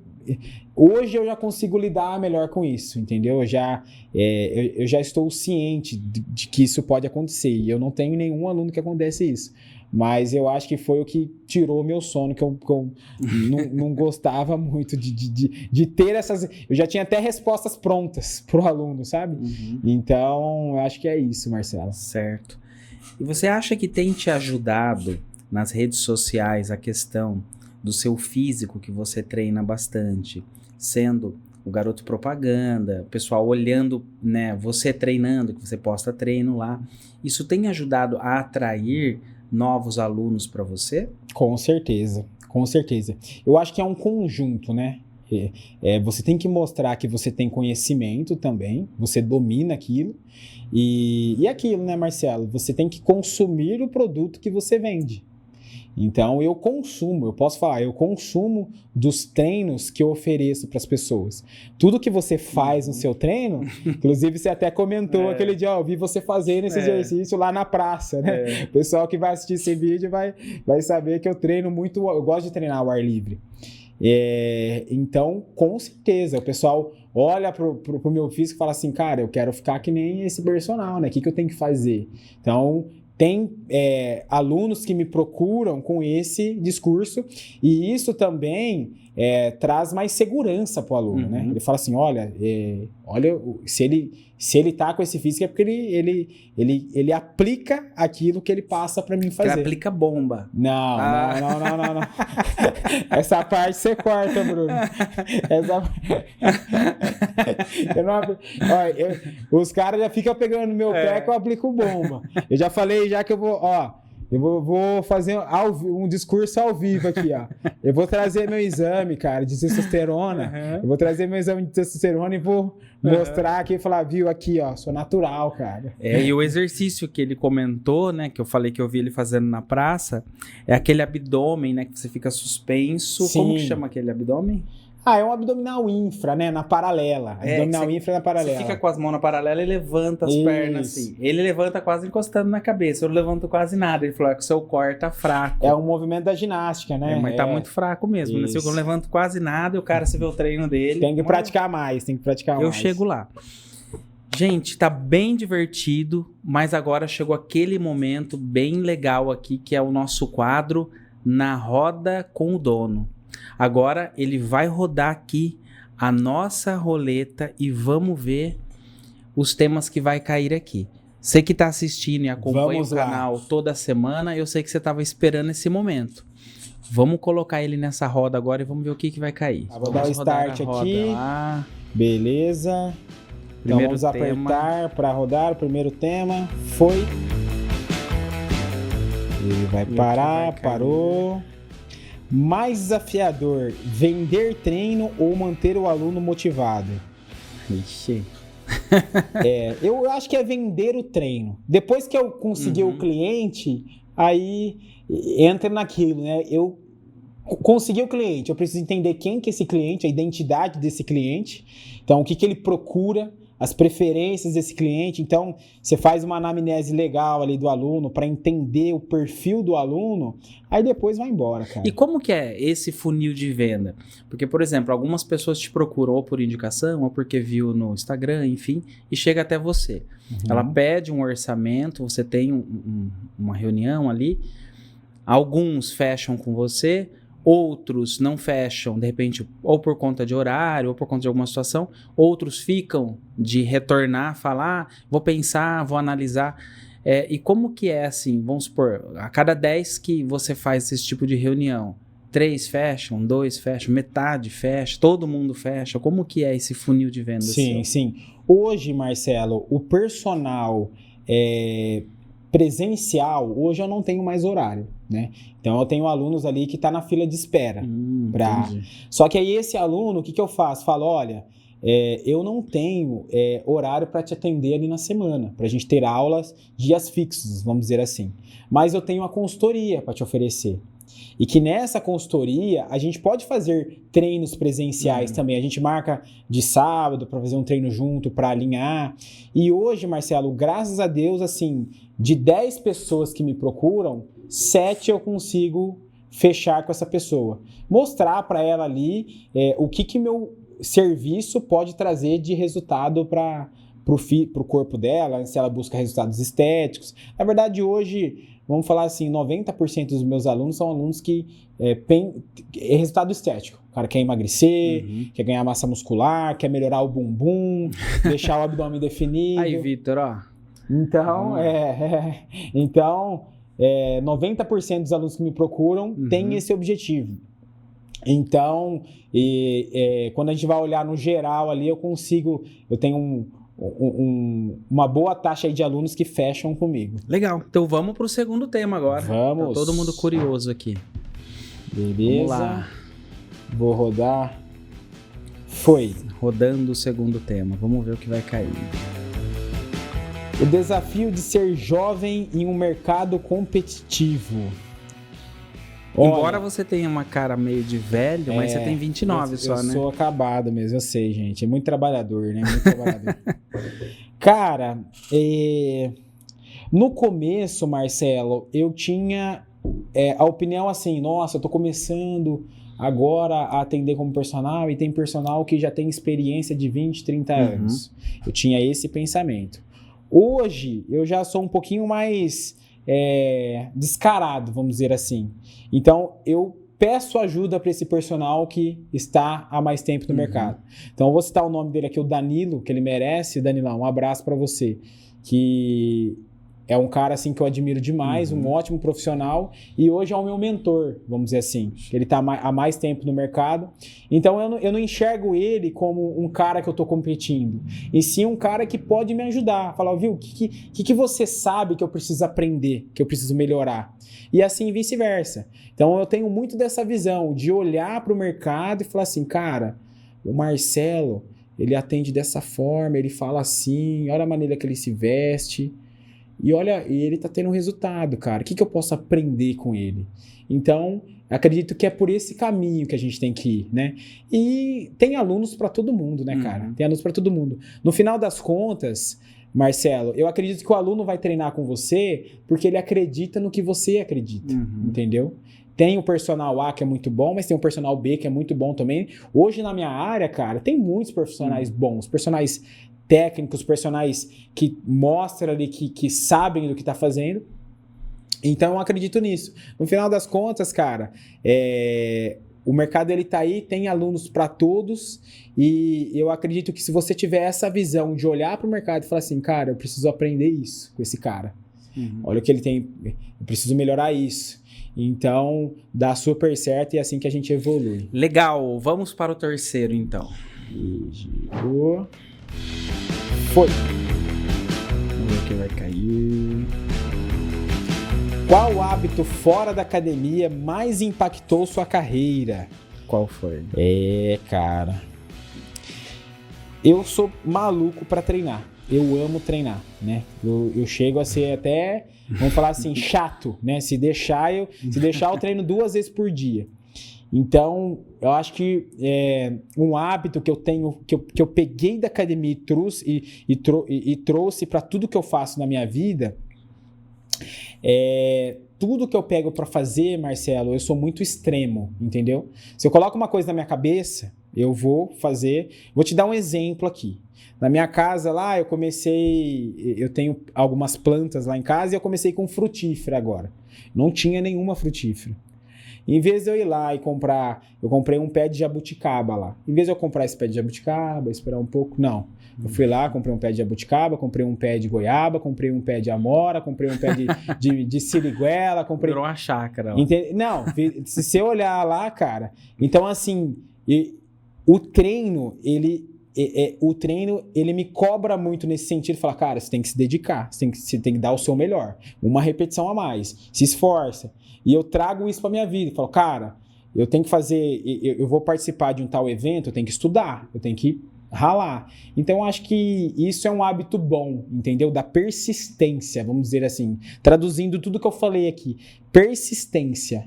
Hoje eu já consigo lidar melhor com isso, entendeu? Eu já estou ciente de que isso pode acontecer. E eu não tenho nenhum aluno que acontece isso. Mas eu acho que foi o que tirou meu sono, que eu não gostava muito de ter essas... Eu já tinha até respostas prontas pro aluno, sabe? Então, eu acho que é isso, Marcelo. Certo. E você acha que tem te ajudado nas redes sociais a questão do seu físico, que você treina bastante, sendo o garoto propaganda, o pessoal olhando, né, você treinando, que você posta treino lá, isso tem ajudado a atrair novos alunos para você? Com certeza, com certeza. Eu acho que é um conjunto, né? Você tem que mostrar que você tem conhecimento também, você domina aquilo, e aquilo, né, Marcelo? Você tem que consumir o produto que você vende. Então, eu posso falar, eu consumo dos treinos que eu ofereço para as pessoas. Tudo que você faz no seu treino, inclusive você até comentou aquele dia, eu vi você fazendo esse exercício lá na praça, né? O pessoal que vai assistir esse vídeo vai saber que eu treino muito, eu gosto de treinar ao ar livre. Então, com certeza, o pessoal olha pro meu físico e fala assim, cara, eu quero ficar que nem esse personal, né? O que eu tenho que fazer? Então, tem alunos que me procuram com esse discurso, e isso também traz mais segurança para o aluno, né? Ele fala assim, olha, se ele tá com esse físico é porque ele aplica aquilo que ele passa para mim fazer. Ele aplica bomba. Não. Essa parte você corta, Bruno. Os caras já ficam pegando no meu pé que eu aplico bomba. Eu já falei já que eu vou fazer um discurso ao vivo aqui, ó. Eu vou trazer meu exame, cara, de testosterona. Eu vou trazer meu exame de testosterona e vou mostrar aqui e falar, viu, aqui, ó, sou natural, cara. E o exercício que ele comentou, né, que eu falei que eu vi ele fazendo na praça, é aquele abdômen, né, que você fica suspenso. Sim. Como que chama aquele abdômen? É um abdominal infra, né? Na paralela. Abdominal infra na paralela. Você fica com as mãos na paralela e levanta as pernas assim. Ele levanta quase encostando na cabeça. Eu não levanto quase nada. Ele falou que o seu core tá fraco. É um movimento da ginástica, né? Mas tá muito fraco mesmo. Né? Se eu não levanto quase nada, o cara, você vê o treino dele. Tem que praticar mais, Eu chego lá. Gente, tá bem divertido, mas agora chegou aquele momento bem legal aqui, que é o nosso quadro Na Roda com o Dono. Agora ele vai rodar aqui a nossa roleta e vamos ver os temas que vai cair aqui. Você que está assistindo e acompanha o canal toda semana, eu sei que você estava esperando esse momento. Vamos colocar ele nessa roda agora e vamos ver o que vai cair. Vou dar o start aqui. Lá. Beleza. Então vamos apertar para rodar o primeiro tema. Foi. Ele vai parar, parou. Mais desafiador, vender treino ou manter o aluno motivado? Ixi. Eu acho que é vender o treino. Depois que eu conseguir o cliente, aí entra naquilo, né? Eu consegui o cliente, eu preciso entender quem que é esse cliente, a identidade desse cliente. Então, o que ele procura, as preferências desse cliente. Então, você faz uma anamnese legal ali do aluno para entender o perfil do aluno, aí depois vai embora, cara. E como que é esse funil de venda? Porque, por exemplo, algumas pessoas te procuram ou por indicação, ou porque viu no Instagram, enfim, e chega até você. Ela pede um orçamento, você tem uma reunião ali, alguns fecham com você, outros não fecham, de repente, ou por conta de horário, ou por conta de alguma situação. Outros ficam de retornar, falar, vou pensar, vou analisar. E como que é assim, vamos supor, a cada 10 que você faz esse tipo de reunião, 3 fecham, 2 fecham, metade fecha, todo mundo fecha? Como que é esse funil de venda? Sim. Hoje, Marcelo, o personal presencial, hoje eu não tenho mais horário, né? Então eu tenho alunos ali que tá na fila de espera. Só que aí esse aluno, o que eu faço? Falo, olha, eu não tenho horário para te atender ali na semana, para a gente ter aulas, dias fixos, vamos dizer assim. Mas eu tenho uma consultoria para te oferecer. E que nessa consultoria a gente pode fazer treinos presenciais também. A gente marca de sábado para fazer um treino junto, para alinhar. E hoje, Marcelo, graças a Deus, assim, de 10 pessoas que me procuram, 7 eu consigo fechar com essa pessoa. Mostrar para ela ali o que meu serviço pode trazer de resultado para o corpo dela, se ela busca resultados estéticos. Na verdade, hoje, vamos falar assim, 90% dos meus alunos são alunos que é resultado estético. O cara quer emagrecer, quer ganhar massa muscular, quer melhorar o bumbum, deixar o abdômen definido. Aí, Vitor, ó. Então, 90% dos alunos que me procuram têm esse objetivo. Então, quando a gente vai olhar no geral ali, eu tenho uma boa taxa aí de alunos que fecham comigo. Legal. Então vamos para o segundo tema agora. Vamos. Tá todo mundo curioso aqui. Beleza. Vamos lá. Vou rodar. Foi. Rodando o segundo tema. Vamos ver o que vai cair. O desafio de ser jovem em um mercado competitivo. Embora você tenha uma cara meio de velho, mas você tem 29 só, né? Eu sou acabado mesmo, eu sei, gente. É muito trabalhador, né? Muito trabalhador. Cara, no começo, Marcelo, eu tinha a opinião assim, nossa, eu tô começando agora a atender como personal e tem personal que já tem experiência de 20, 30 anos. Eu tinha esse pensamento. Hoje, eu já sou um pouquinho mais descarado, vamos dizer assim. Então, eu peço ajuda para esse personal que está há mais tempo no mercado. Então, eu vou citar o nome dele aqui, o Danilo, que ele merece. Danilão, um abraço para você, que é um cara assim que eu admiro demais, um ótimo profissional, e hoje é o meu mentor, vamos dizer assim. Ele está há mais tempo no mercado. Então, eu não enxergo ele como um cara que eu estou competindo, e sim um cara que pode me ajudar. Falar, viu, o que você sabe que eu preciso aprender, que eu preciso melhorar? E assim vice-versa. Então, eu tenho muito dessa visão de olhar para o mercado e falar assim, cara, o Marcelo, ele atende dessa forma, ele fala assim, olha a maneira que ele se veste. E olha, ele tá tendo um resultado, cara. O que eu posso aprender com ele? Então, acredito que é por esse caminho que a gente tem que ir, né? E tem alunos para todo mundo, né, cara? Tem alunos para todo mundo. No final das contas, Marcelo, eu acredito que o aluno vai treinar com você porque ele acredita no que você acredita, entendeu? Tem o personal A que é muito bom, mas tem o personal B que é muito bom também. Hoje na minha área, cara, tem muitos profissionais bons, personagens técnicos, personagens que mostram ali, que sabem do que está fazendo. Então eu acredito nisso. No final das contas, cara, o mercado ele tá aí, tem alunos para todos, e eu acredito que se você tiver essa visão de olhar para o mercado e falar assim, cara, eu preciso aprender isso com esse cara. Olha o que ele tem, eu preciso melhorar isso. Então, dá super certo e é assim que a gente evolui. Legal, vamos para o terceiro então. E girou. Foi. Vamos ver o que vai cair. Qual hábito fora da academia mais impactou sua carreira? Qual foi? Cara. Eu sou maluco pra treinar. Eu amo treinar, né? Eu chego a ser até, vamos falar assim, chato, né? Se deixar, eu treino 2 vezes por dia. Então, eu acho que um hábito que eu tenho, que eu peguei da academia e trouxe para tudo que eu faço na minha vida, tudo que eu pego para fazer, Marcelo, eu sou muito extremo, entendeu? Se eu coloco uma coisa na minha cabeça, eu vou fazer. Vou te dar um exemplo aqui. Na minha casa lá, eu tenho algumas plantas lá em casa e eu comecei com frutífera agora. Não tinha nenhuma frutífera. Em vez de eu ir lá e comprar, eu comprei um pé de jabuticaba lá. Em vez de eu comprar esse pé de jabuticaba, esperar um pouco, não. Eu fui lá, comprei um pé de jabuticaba, comprei um pé de goiaba, comprei um pé de amora, comprei um pé de siriguela, comprei... Virou uma chácara. Não, se você olhar lá, cara... Então, assim, o treino, ele me cobra muito nesse sentido. Fala, cara, você tem que se dedicar, você tem que dar o seu melhor. Uma repetição a mais, se esforça. E eu trago isso pra minha vida. Falo, cara, eu tenho que fazer... Eu vou participar de um tal evento, eu tenho que estudar, eu tenho que ralar. Então, eu acho que isso é um hábito bom, entendeu? Da persistência, vamos dizer assim. Traduzindo tudo que eu falei aqui. Persistência,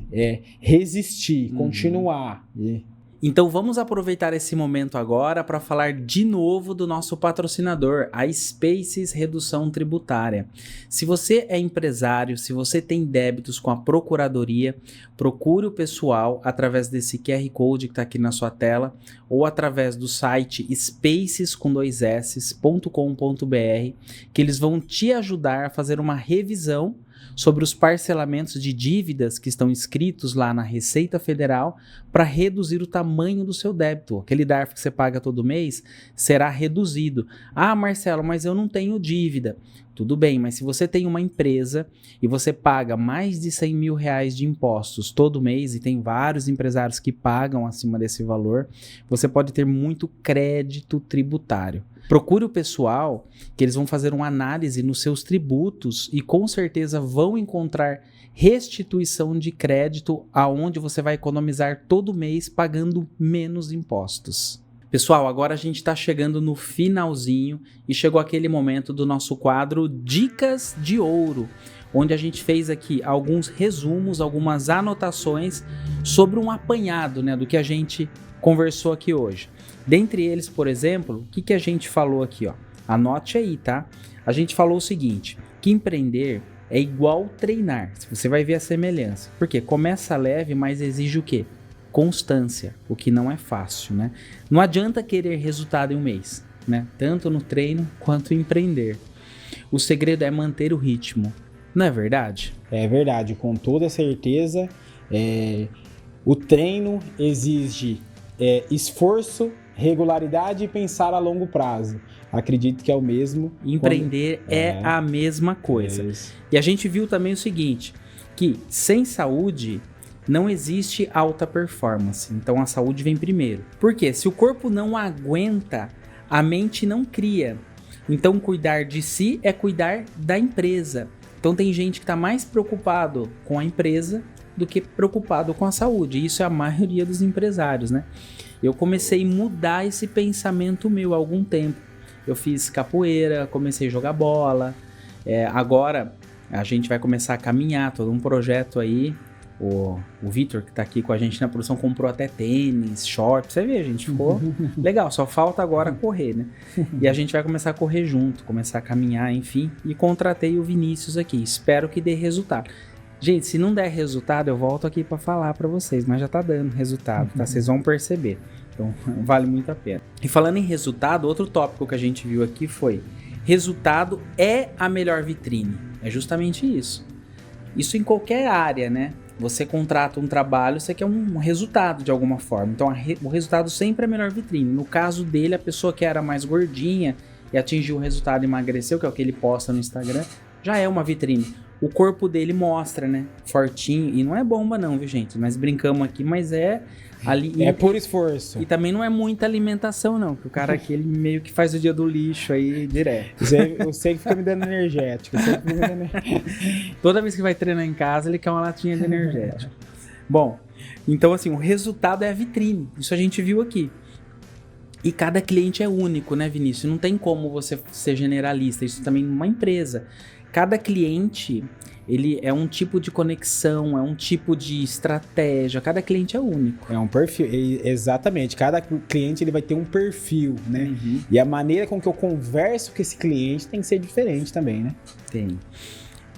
resistir, continuar. Então vamos aproveitar esse momento agora para falar de novo do nosso patrocinador, a Spaces Redução Tributária. Se você é empresário, se você tem débitos com a Procuradoria, procure o pessoal através desse QR Code que está aqui na sua tela ou através do site spaces.com.br, que eles vão te ajudar a fazer uma revisão sobre os parcelamentos de dívidas que estão inscritos lá na Receita Federal para reduzir o tamanho do seu débito. Aquele DARF que você paga todo mês será reduzido. Ah, Marcelo, mas eu não tenho dívida. Tudo bem, mas se você tem uma empresa e você paga mais de R$100 mil de impostos todo mês, e tem vários empresários que pagam acima desse valor, você pode ter muito crédito tributário. Procure o pessoal, que eles vão fazer uma análise nos seus tributos e com certeza vão encontrar restituição de crédito aonde você vai economizar todo mês pagando menos impostos. Pessoal, agora a gente está chegando no finalzinho e chegou aquele momento do nosso quadro Dicas de Ouro, onde a gente fez aqui alguns resumos, algumas anotações sobre um apanhado, né, do que a gente conversou aqui hoje. Dentre eles, por exemplo, o que a gente falou aqui, ó? Anote aí, tá? A gente falou o seguinte, que empreender é igual treinar. Você vai ver a semelhança. Porque começa leve, mas exige o quê? Constância, o que não é fácil, né? Não adianta querer resultado em um mês, né? Tanto no treino quanto empreender. O segredo é manter o ritmo. Não é verdade? É verdade, com toda certeza. O treino exige esforço, regularidade e pensar a longo prazo. Acredito que é o mesmo. Empreender é a mesma coisa. E a gente viu também o seguinte, que sem saúde não existe alta performance. Então a saúde vem primeiro. Por quê? Se o corpo não aguenta, a mente não cria. Então cuidar de si é cuidar da empresa. Então tem gente que está mais preocupado com a empresa do que preocupado com a saúde. Isso é a maioria dos empresários, né? Eu comecei a mudar esse pensamento meu há algum tempo. Eu fiz capoeira, comecei a jogar bola. Agora a gente vai começar a caminhar, todo um projeto aí. O Vitor, que tá aqui com a gente na produção, comprou até tênis, short. Você vê, a gente ficou legal. Só falta agora correr, né? E a gente vai começar a correr junto, começar a caminhar, enfim. E contratei o Vinícius aqui. Espero que dê resultado. Gente, se não der resultado, eu volto aqui para falar para vocês, mas já tá dando resultado, tá? Vocês vão perceber. Então, vale muito a pena. E falando em resultado, outro tópico que a gente viu aqui foi: resultado é a melhor vitrine. É justamente isso. Isso em qualquer área, né? Você contrata um trabalho, você quer um resultado de alguma forma. Então, o resultado sempre é a melhor vitrine. No caso dele, a pessoa que era mais gordinha e atingiu o resultado e emagreceu, que é o que ele posta no Instagram, já é uma vitrine. O corpo dele mostra, né? Fortinho. E não é bomba não, viu, gente? Nós brincamos aqui, mas é ali... É por esforço. E também não é muita alimentação, não. Porque o cara aqui, ele meio que faz o dia do lixo aí direto. Eu sei que fica me dando energético. Toda vez que vai treinar em casa, ele quer uma latinha de energético. Bom, então assim, o resultado é a vitrine. Isso a gente viu aqui. E cada cliente é único, né, Vinícius? Não tem como você ser generalista. Isso também numa empresa. Cada cliente, ele é um tipo de conexão, é um tipo de estratégia. Cada cliente é único. É um perfil, exatamente. Cada cliente ele vai ter um perfil, né? Uhum. E a maneira com que eu converso com esse cliente tem que ser diferente também, né? Tem.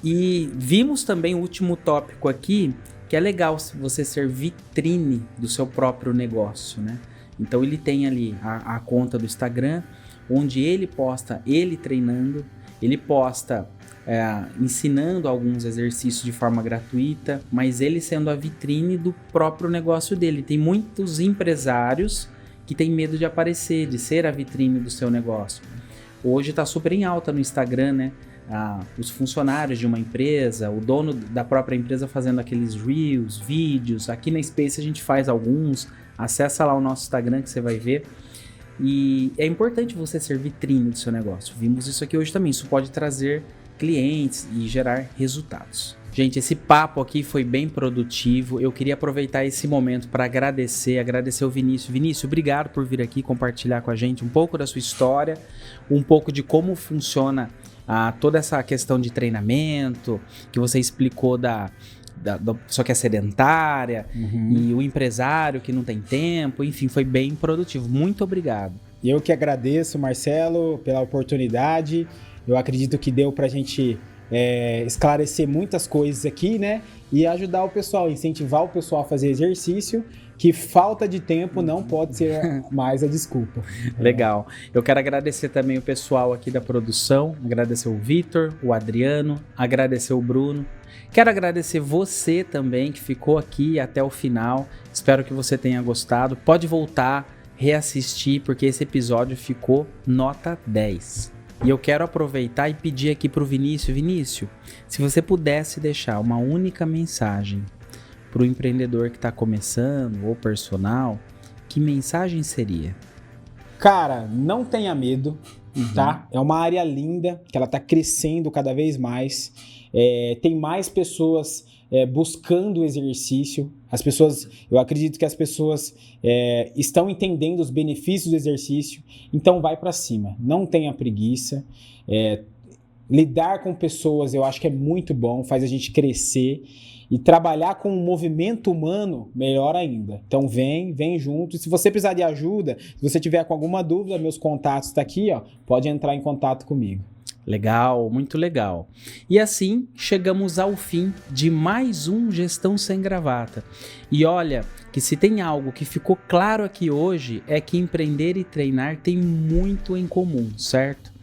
E vimos também o último tópico aqui, que é legal você ser vitrine do seu próprio negócio, né? Então ele tem ali a conta do Instagram, onde ele posta ele treinando, ele posta ensinando alguns exercícios de forma gratuita, mas ele sendo a vitrine do próprio negócio dele. Tem muitos empresários que têm medo de aparecer, de ser a vitrine do seu negócio. Hoje está super em alta no Instagram, né? Os funcionários de uma empresa, o dono da própria empresa fazendo aqueles reels, vídeos. Aqui na Space a gente faz alguns. Acessa lá o nosso Instagram que você vai ver. E é importante você ser vitrine do seu negócio. Vimos isso aqui hoje também. Isso pode trazer clientes e gerar resultados. Gente, esse papo aqui foi bem produtivo. Eu queria aproveitar esse momento para agradecer o Vinícius. Vinícius, obrigado por vir aqui compartilhar com a gente um pouco da sua história, um pouco de como funciona toda essa questão de treinamento, que você explicou da pessoa que é sedentária, e o empresário que não tem tempo, enfim, foi bem produtivo. Muito obrigado. Eu que agradeço, Marcelo, pela oportunidade. Eu acredito que deu pra gente esclarecer muitas coisas aqui, né? E ajudar o pessoal, incentivar o pessoal a fazer exercício, que falta de tempo não pode ser mais a desculpa. Legal. Eu quero agradecer também o pessoal aqui da produção, agradecer o Vitor, o Adriano, agradecer o Bruno. Quero agradecer você também que ficou aqui até o final. Espero que você tenha gostado. Pode voltar, reassistir, porque esse episódio ficou nota 10. E eu quero aproveitar e pedir aqui pro Vinícius, se você pudesse deixar uma única mensagem para o empreendedor que está começando ou personal, que mensagem seria? Cara, não tenha medo, tá? É uma área linda, que ela está crescendo cada vez mais. Tem mais pessoas buscando o exercício. Eu acredito que as pessoas estão entendendo os benefícios do exercício. Então vai para cima, não tenha preguiça. Lidar com pessoas eu acho que é muito bom, faz a gente crescer. E trabalhar com o movimento humano, melhor ainda. Então vem junto. E se você precisar de ajuda, se você tiver com alguma dúvida, meus contatos estão aqui, ó, pode entrar em contato comigo. Legal, muito legal. E assim chegamos ao fim de mais um Gestão Sem Gravata. E olha, que se tem algo que ficou claro aqui hoje, é que empreender e treinar tem muito em comum, certo?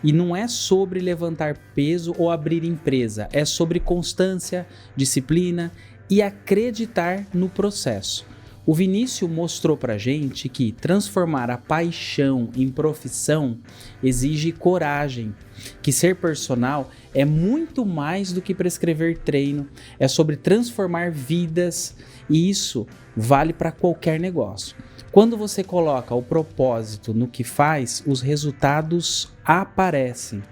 E não é sobre levantar peso ou abrir empresa, é sobre constância, disciplina e acreditar no processo. O Vinícius mostrou pra gente que transformar a paixão em profissão exige coragem, que ser personal é muito mais do que prescrever treino, é sobre transformar vidas, e isso vale para qualquer negócio. Quando você coloca o propósito no que faz, os resultados aparecem.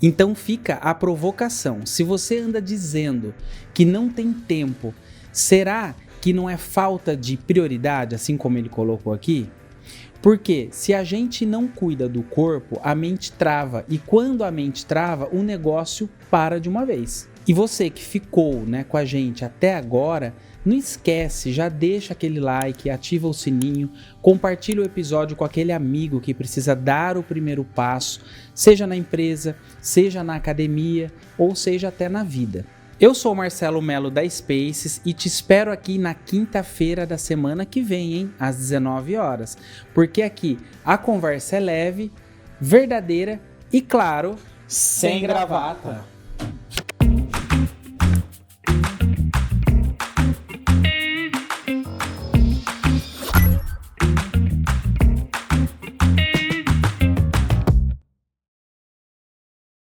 Então fica a provocação. Se você anda dizendo que não tem tempo, será que não é falta de prioridade, assim como ele colocou aqui? Porque se a gente não cuida do corpo, a mente trava. E quando a mente trava, o negócio para de uma vez. E você que ficou, com a gente até agora, não esquece, já deixa aquele like, ativa o sininho, compartilha o episódio com aquele amigo que precisa dar o primeiro passo, seja na empresa, seja na academia ou seja até na vida. Eu sou o Marcelo Melo da Spaces e te espero aqui na quinta-feira da semana que vem, hein, às 19 horas, porque aqui a conversa é leve, verdadeira e, claro, sem gravata.